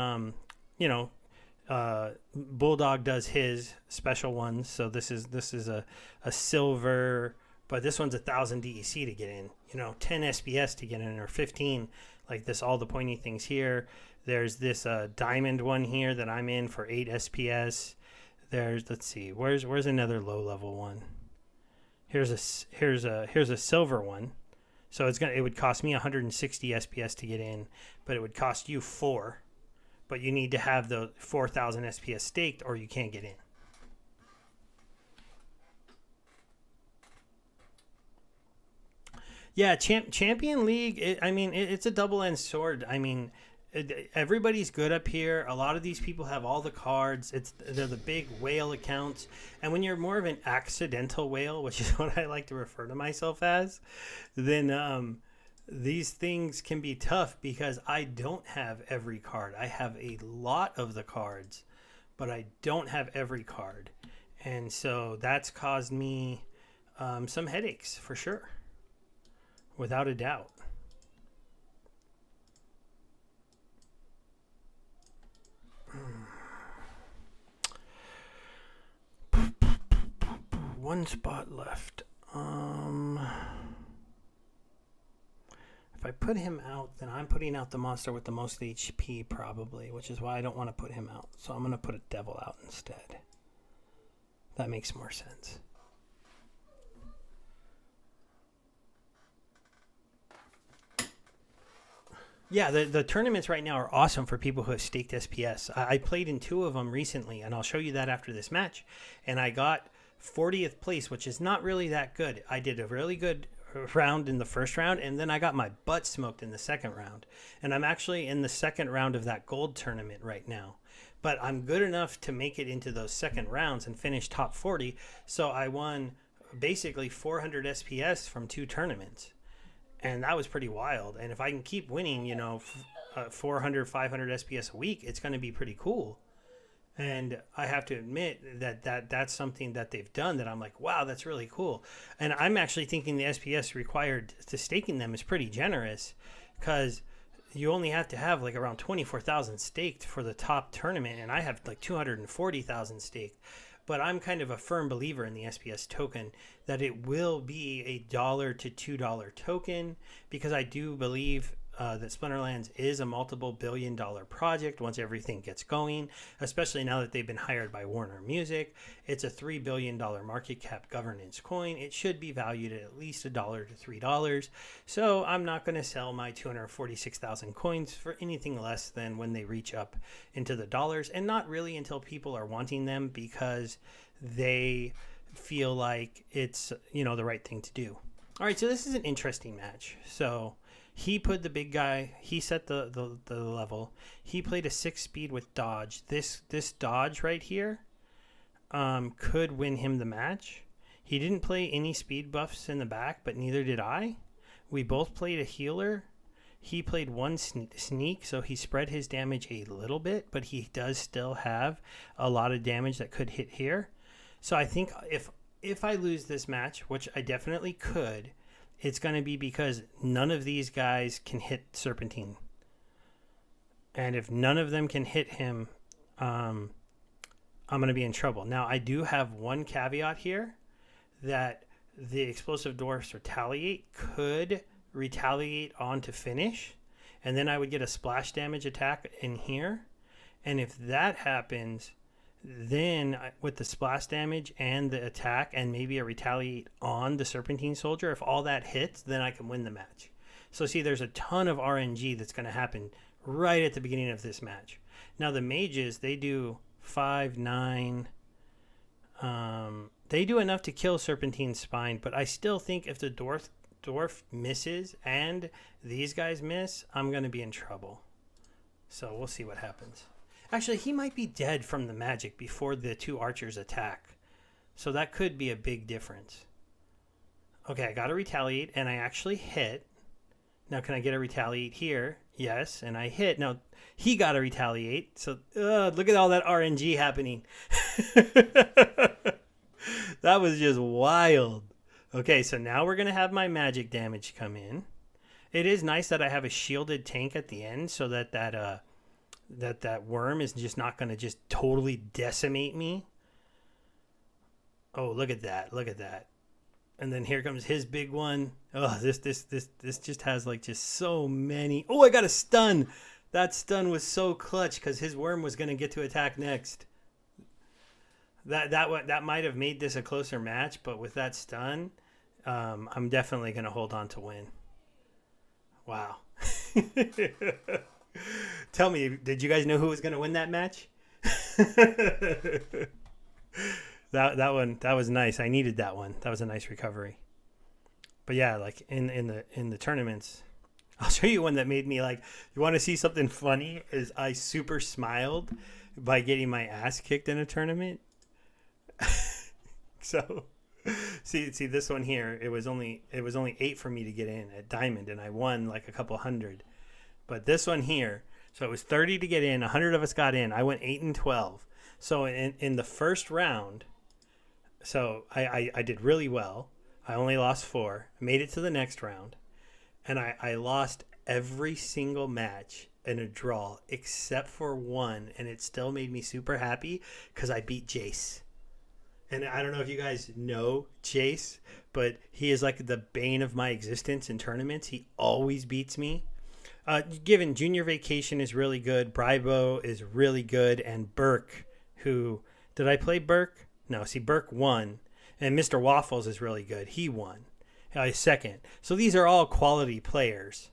you know, Bulldog does his special ones. So this is a silver, but this one's 1,000 DEC to get in. 10 SPS to get in, or 15 like this. All the pointy things here. There's this diamond one here that I'm in for 8 SPS. Let's see, where's another low level one. Here's a silver one. So it would cost me 160 SPS to get in, but it would cost you 4. But you need to have the 4,000 SPS staked, or you can't get in. Yeah, Champion League. It's a double-edged sword. Everybody's good up here. A lot of these people have all the cards. They're the big whale accounts. And when you're more of an accidental whale, which is what I like to refer to myself as, then these things can be tough because I don't have every card. I have a lot of the cards, but I don't have every card. And so that's caused me some headaches for sure, without a doubt. One spot left. If I put him out, then I'm putting out the monster with the most HP probably, which is why I don't want to put him out. So I'm going to put a devil out instead. That makes more sense. Yeah, the tournaments right now are awesome for people who have staked SPS. I played in 2 of them recently, and I'll show you that after this match. And I got 40th place, which is not really that good. I did a really good round in the first round, and then I got my butt smoked in the second round. And I'm actually in the second round of that gold tournament right now. But I'm good enough to make it into those second rounds and finish top 40. So I won basically 400 SPS from 2 tournaments. And that was pretty wild. And if I can keep winning, 400, 500 SPS a week, it's going to be pretty cool. And I have to admit that's something that they've done that I'm like, wow, that's really cool. And I'm actually thinking the SPS required to staking them is pretty generous, because you only have to have like around 24,000 staked for the top tournament. And I have like 240,000 staked. But I'm kind of a firm believer in the SPS token, that it will be $1 to $2 token, because I do believe that Splinterlands is a multiple $billion project once everything gets going, especially now that they've been hired by Warner Music. It's a $3 billion market cap governance coin. It should be valued at least $1 to $3. So I'm not going to sell my 246,000 coins for anything less than when they reach up into the dollars, and not really until people are wanting them because they feel like it's, the right thing to do. All right, so this is an interesting match. So he put the big guy, he set the level. He played a 6 speed with dodge. This dodge right here could win him the match. He didn't play any speed buffs in the back, but neither did I. We both played a healer. He played 1 sneak, so he spread his damage a little bit, but he does still have a lot of damage that could hit here. So I think if I lose this match, which I definitely could, it's going to be because none of these guys can hit Serpentine. And if none of them can hit him, I'm going to be in trouble. Now, I do have one caveat here, that the Explosive Dwarfs could retaliate on to finish, and then I would get a splash damage attack in here. And if that happens, then with the splash damage and the attack and maybe a retaliate on the Serpentine Soldier, if all that hits, then I can win the match. So see, there's a ton of RNG that's going to happen right at the beginning of this match. Now the mages, they do 5, 9. They do enough to kill Serpentine's spine, but I still think if the dwarf misses and these guys miss, I'm going to be in trouble. So we'll see what happens. Actually, he might be dead from the magic before the 2 archers attack. So that could be a big difference. Okay, I got to retaliate, and I actually hit. Now, can I get a retaliate here? Yes, and I hit. Now, he got to retaliate. So, look at all that RNG happening. That was just wild. Okay, so now we're going to have my magic damage come in. It is nice that I have a shielded tank at the end so that that worm is just not going to just totally decimate me. Oh, look at that. Look at that. And then here comes his big one. Oh, this just has like just so many. Oh, I got a stun. That stun was so clutch because his worm was going to get to attack next. That might have made this a closer match, but with that stun, I'm definitely going to hold on to win. Wow. Tell me, did you guys know who was going to win that match? That was nice. I needed that one. That was a nice recovery. But yeah, like in the tournaments, I'll show you one that made me like. You want to see something funny? Is I super smiled by getting my ass kicked in a tournament. So, see this one here. It was only 8 for me to get in at Diamond, and I won like a couple hundred. But this one here, so it was 30 to get in. 100 of us got in. I went 8 and 12. So in the first round. So I did really well. I only lost 4. I made it to the next round. And I lost every single match in a draw except for one. And it still made me super happy because I beat Jace. And I don't know if you guys know Jace, but he is like the bane of my existence in tournaments. He always beats me. Given Junior Vacation is really good. Brybo is really good. And Burke, who... Did I play Burke? No, see, Burke won, and Mr. Waffles is really good. He won, second. So these are all quality players,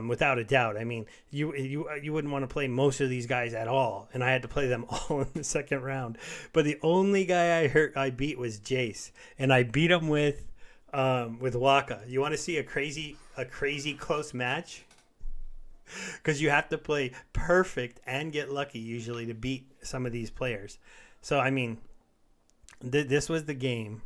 without a doubt. I mean, you wouldn't want to play most of these guys at all, and I had to play them all in the second round. But the only guy I beat was Jace, and I beat him with Waka. You want to see a crazy close match? Because you have to play perfect and get lucky usually to beat some of these players. So I mean. This was the game,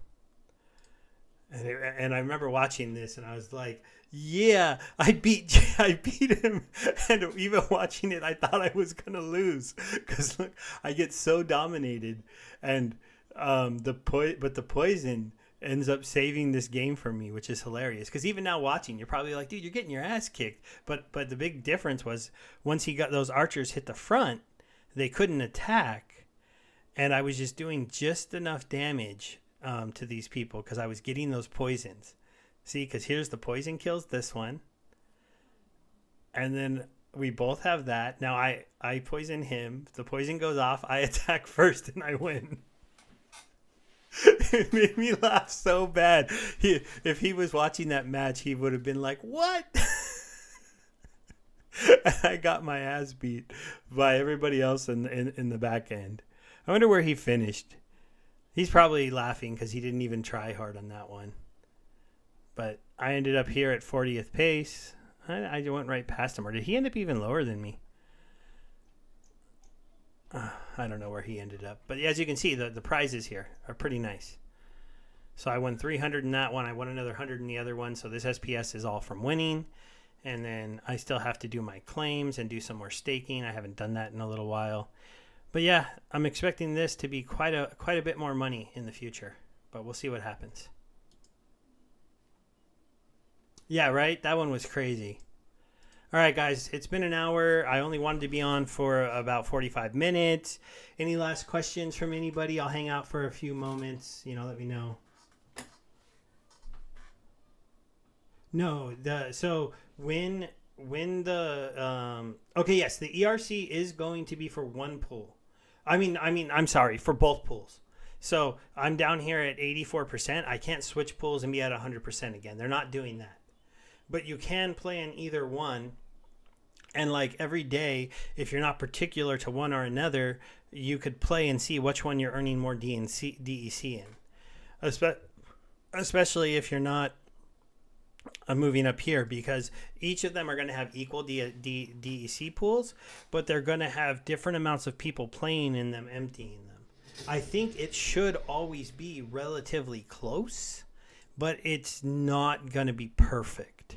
and I remember watching this, and I was like, "Yeah, I beat him." And even watching it, I thought I was gonna lose because look, I get so dominated, and the poison ends up saving this game for me, which is hilarious. Because even now watching, you're probably like, "Dude, you're getting your ass kicked." But the big difference was once he got those archers hit the front, they couldn't attack. And I was just doing just enough damage to these people because I was getting those poisons. See, because here's the poison kills this one. And then we both have that. Now I poison him. The poison goes off. I attack first and I win. It made me laugh so bad. If he was watching that match, he would have been like, what? I got my ass beat by everybody else in the back end. I wonder where he finished. He's probably laughing because he didn't even try hard on that one. But I ended up here at 40th pace. I went right past him. Or did he end up even lower than me? I don't know where he ended up. But as you can see, the prizes here are pretty nice. So I won 300 in that one. I won another 100 in the other one. So this SPS is all from winning. And then I still have to do my claims and do some more staking. I haven't done that in a little while. But yeah, I'm expecting this to be quite a bit more money in the future. But we'll see what happens. Yeah, right? That one was crazy. All right, guys, it's been an hour. I only wanted to be on for about 45 minutes. Any last questions from anybody? I'll hang out for a few moments. Let me know. No, so when the okay, yes, the ERC is going to be for one pool. I'm sorry, for both pools. So I'm down here at 84%. I can't switch pools and be at 100% again. They're not doing that. But you can play in either one. And like every day, if you're not particular to one or another, you could play and see which one you're earning more DEC in. Especially if you're not moving up here, because each of them are going to have equal DEC pools, but they're going to have different amounts of people playing in them, emptying them. I think it should always be relatively close, but it's not going to be perfect.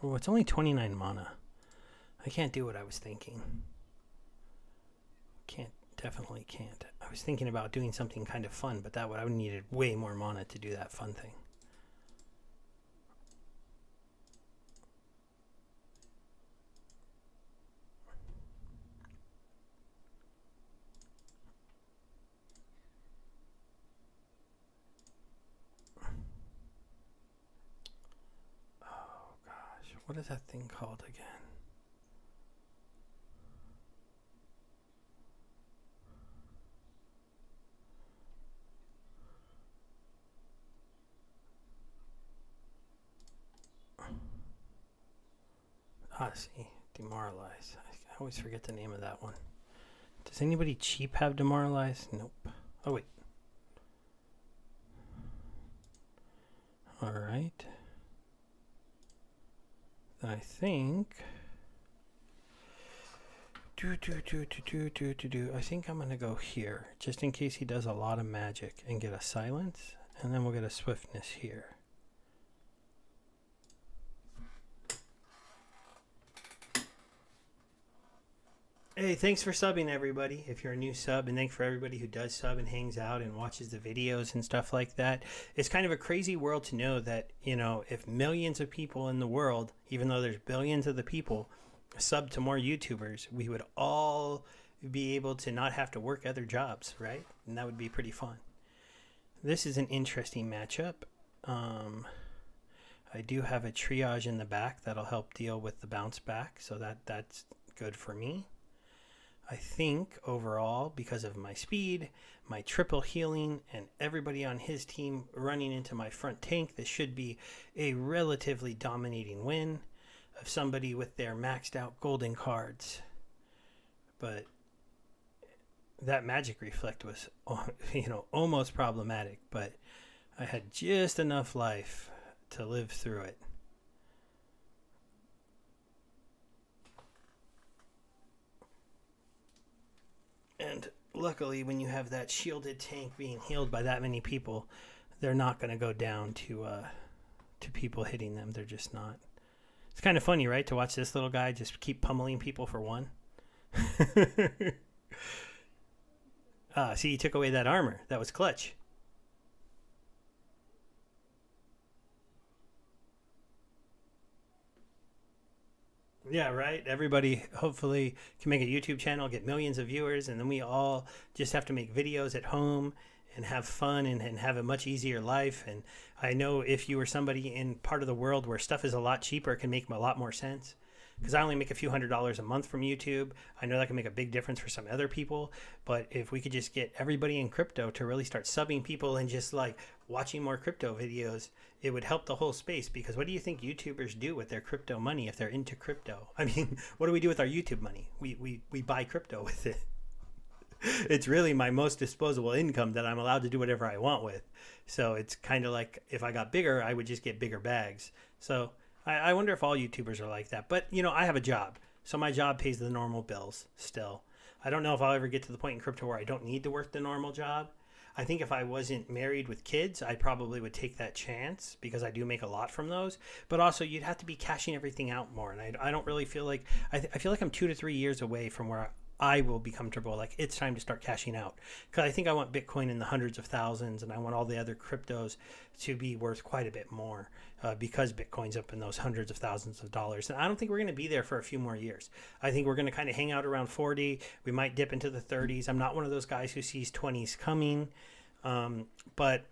Oh, it's only 29 mana. I can't do what I was thinking. definitely can't. I was thinking about doing something kind of fun, but I would needed way more mana to do that fun thing. Oh gosh, what is that thing called again? See, demoralize. I always forget the name of that one. Does anybody cheap have demoralize? Nope. Oh wait. All right. I think. I think I'm gonna go here, just in case he does a lot of magic, and get a silence, and then we'll get a swiftness here. Hey, thanks for subbing, everybody. If you're a new sub, and thanks for everybody who does sub and hangs out and watches the videos and stuff like that. It's kind of a crazy world to know that, you know, if millions of people in the world, even though there's billions of the people, sub to more YouTubers, we would all be able to not have to work other jobs, right? And that would be pretty fun. This is an interesting matchup. I do have a triage in the back that'll help deal with the bounce back, so that's good for me. I think overall, because of my speed, my triple healing, and everybody on his team running into my front tank, this should be a relatively dominating win of somebody with their maxed out golden cards. But that magic reflect was, you know, almost problematic, but I had just enough life to live through it. And luckily, when you have that shielded tank being healed by that many people, they're not going to go down to people hitting them. They're just not. It's kind of funny, right, to watch this little guy just keep pummeling people for one. See, he took away that armor. That was clutch. Yeah, right. Everybody hopefully can make a YouTube channel, get millions of viewers, and then we all just have to make videos at home and have fun and have a much easier life. And I know if you were somebody in part of the world where stuff is a lot cheaper, it can make a lot more sense. Because I only make a few $100s a month from YouTube. I know that can make a big difference for some other people. But if we could just get everybody in crypto to really start subbing people and just like watching more crypto videos, it would help the whole space. Because what do you think YouTubers do with their crypto money if they're into crypto? I mean, what do we do with our YouTube money? We buy crypto with it. It's really my most disposable income that I'm allowed to do whatever I want with. So it's kind of like if I got bigger, I would just get bigger bags. So I wonder if all YouTubers are like that. But, you know, I have a job. So my job pays the normal bills still. I don't know if I'll ever get to the point in crypto where I don't need to work the normal job. I think if I wasn't married with kids, I probably would take that chance because I do make a lot from those. But also, you'd have to be cashing everything out more. And I don't really feel like I feel like I'm 2 to 3 years away from where I will be comfortable. Like, it's time to start cashing out. Because I think I want Bitcoin in the hundreds of thousands, and I want all the other cryptos to be worth quite a bit more because Bitcoin's up in those hundreds of thousands of dollars. And I don't think we're going to be there for a few more years. I think we're going to kind of hang out around 40. We might dip into the 30s. I'm not one of those guys who sees 20s coming, but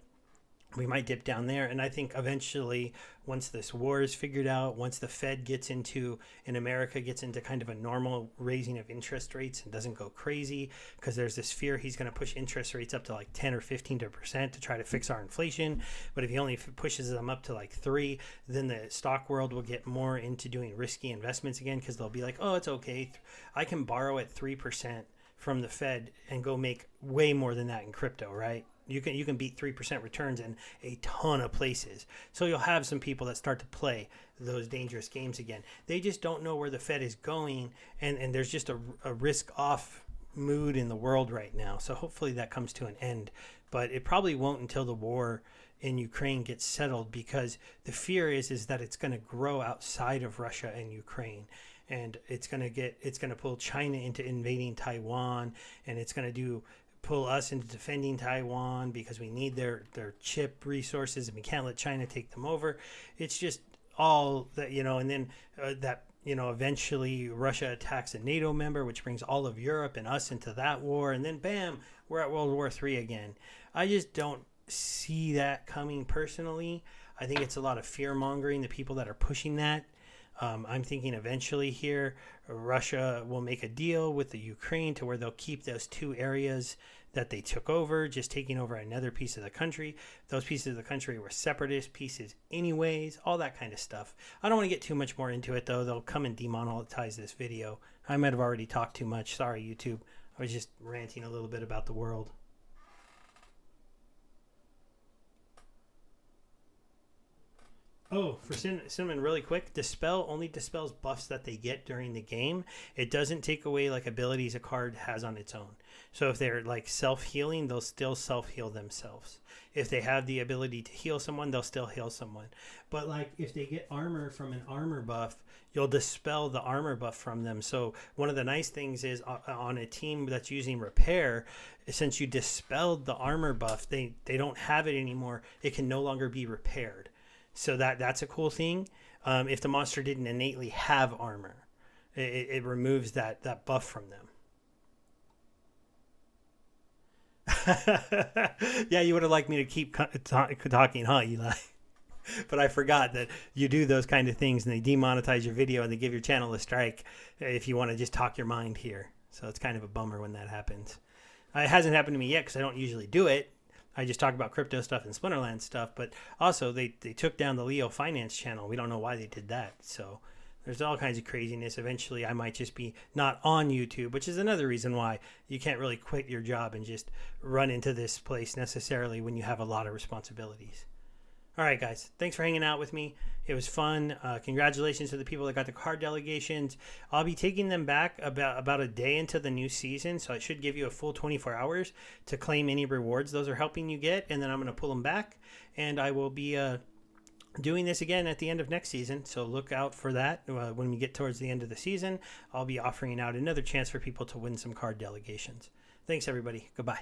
we might dip down there. And I think eventually, once this war is figured out, once the Fed gets into, in America, gets into kind of a normal raising of interest rates and doesn't go crazy, because there's this fear he's going to push interest rates up to like 10 or 15% to try to fix our inflation. But if he only pushes them up to like 3, then the stock world will get more into doing risky investments again, because they'll be like, oh, it's okay. I can borrow at 3% from the Fed and go make way more than that in crypto, right? You can beat 3% returns in a ton of places. So you'll have some people that start to play those dangerous games again. They just don't know where the Fed is going, and there's just a risk-off mood in the world right now. So hopefully that comes to an end. But it probably won't until the war in Ukraine gets settled, because the fear is that it's going to grow outside of Russia and Ukraine. and it's gonna pull China into invading Taiwan, and it's gonna pull us into defending Taiwan because we need their chip resources, and we can't let China take them over. It's just all that, and then that, eventually Russia attacks a NATO member, which brings all of Europe and us into that war, and then bam, we're at World War III again. I just don't see that coming personally. I think it's a lot of fear mongering, the people that are pushing that. I'm thinking eventually here, Russia will make a deal with the Ukraine to where they'll keep those 2 areas that they took over, just taking over another piece of the country. Those pieces of the country were separatist pieces anyways, all that kind of stuff. I don't want to get too much more into it, though. They'll come and demonetize this video. I might have already talked too much. Sorry, YouTube. I was just ranting a little bit about the world. Oh, for Cinnamon, really quick, Dispel only dispels buffs that they get during the game. It doesn't take away like abilities a card has on its own. So if they're like self-healing, they'll still self-heal themselves. If they have the ability to heal someone, they'll still heal someone. But like if they get armor from an armor buff, you'll dispel the armor buff from them. So one of the nice things is on a team that's using repair, since you dispelled the armor buff, they don't have it anymore. It can no longer be repaired. So that's a cool thing. If the monster didn't innately have armor, it removes that buff from them. Yeah, you would have liked me to keep talking, huh, Eli? But I forgot that you do those kind of things and they demonetize your video and they give your channel a strike if you want to just talk your mind here. So it's kind of a bummer when that happens. It hasn't happened to me yet because I don't usually do it. I just talk about crypto stuff and Splinterlands stuff, but also they took down the Leo Finance channel. We don't know why they did that. So there's all kinds of craziness. Eventually, I might just be not on YouTube, which is another reason why you can't really quit your job and just run into this place necessarily when you have a lot of responsibilities. All right, guys, thanks for hanging out with me. It was fun. Congratulations to the people that got the card delegations. I'll be taking them back about a day into the new season, so it should give you a full 24 hours to claim any rewards those are helping you get, and then I'm going to pull them back, and I will be doing this again at the end of next season, so look out for that. When we get towards the end of the season, I'll be offering out another chance for people to win some card delegations. Thanks, everybody. Goodbye.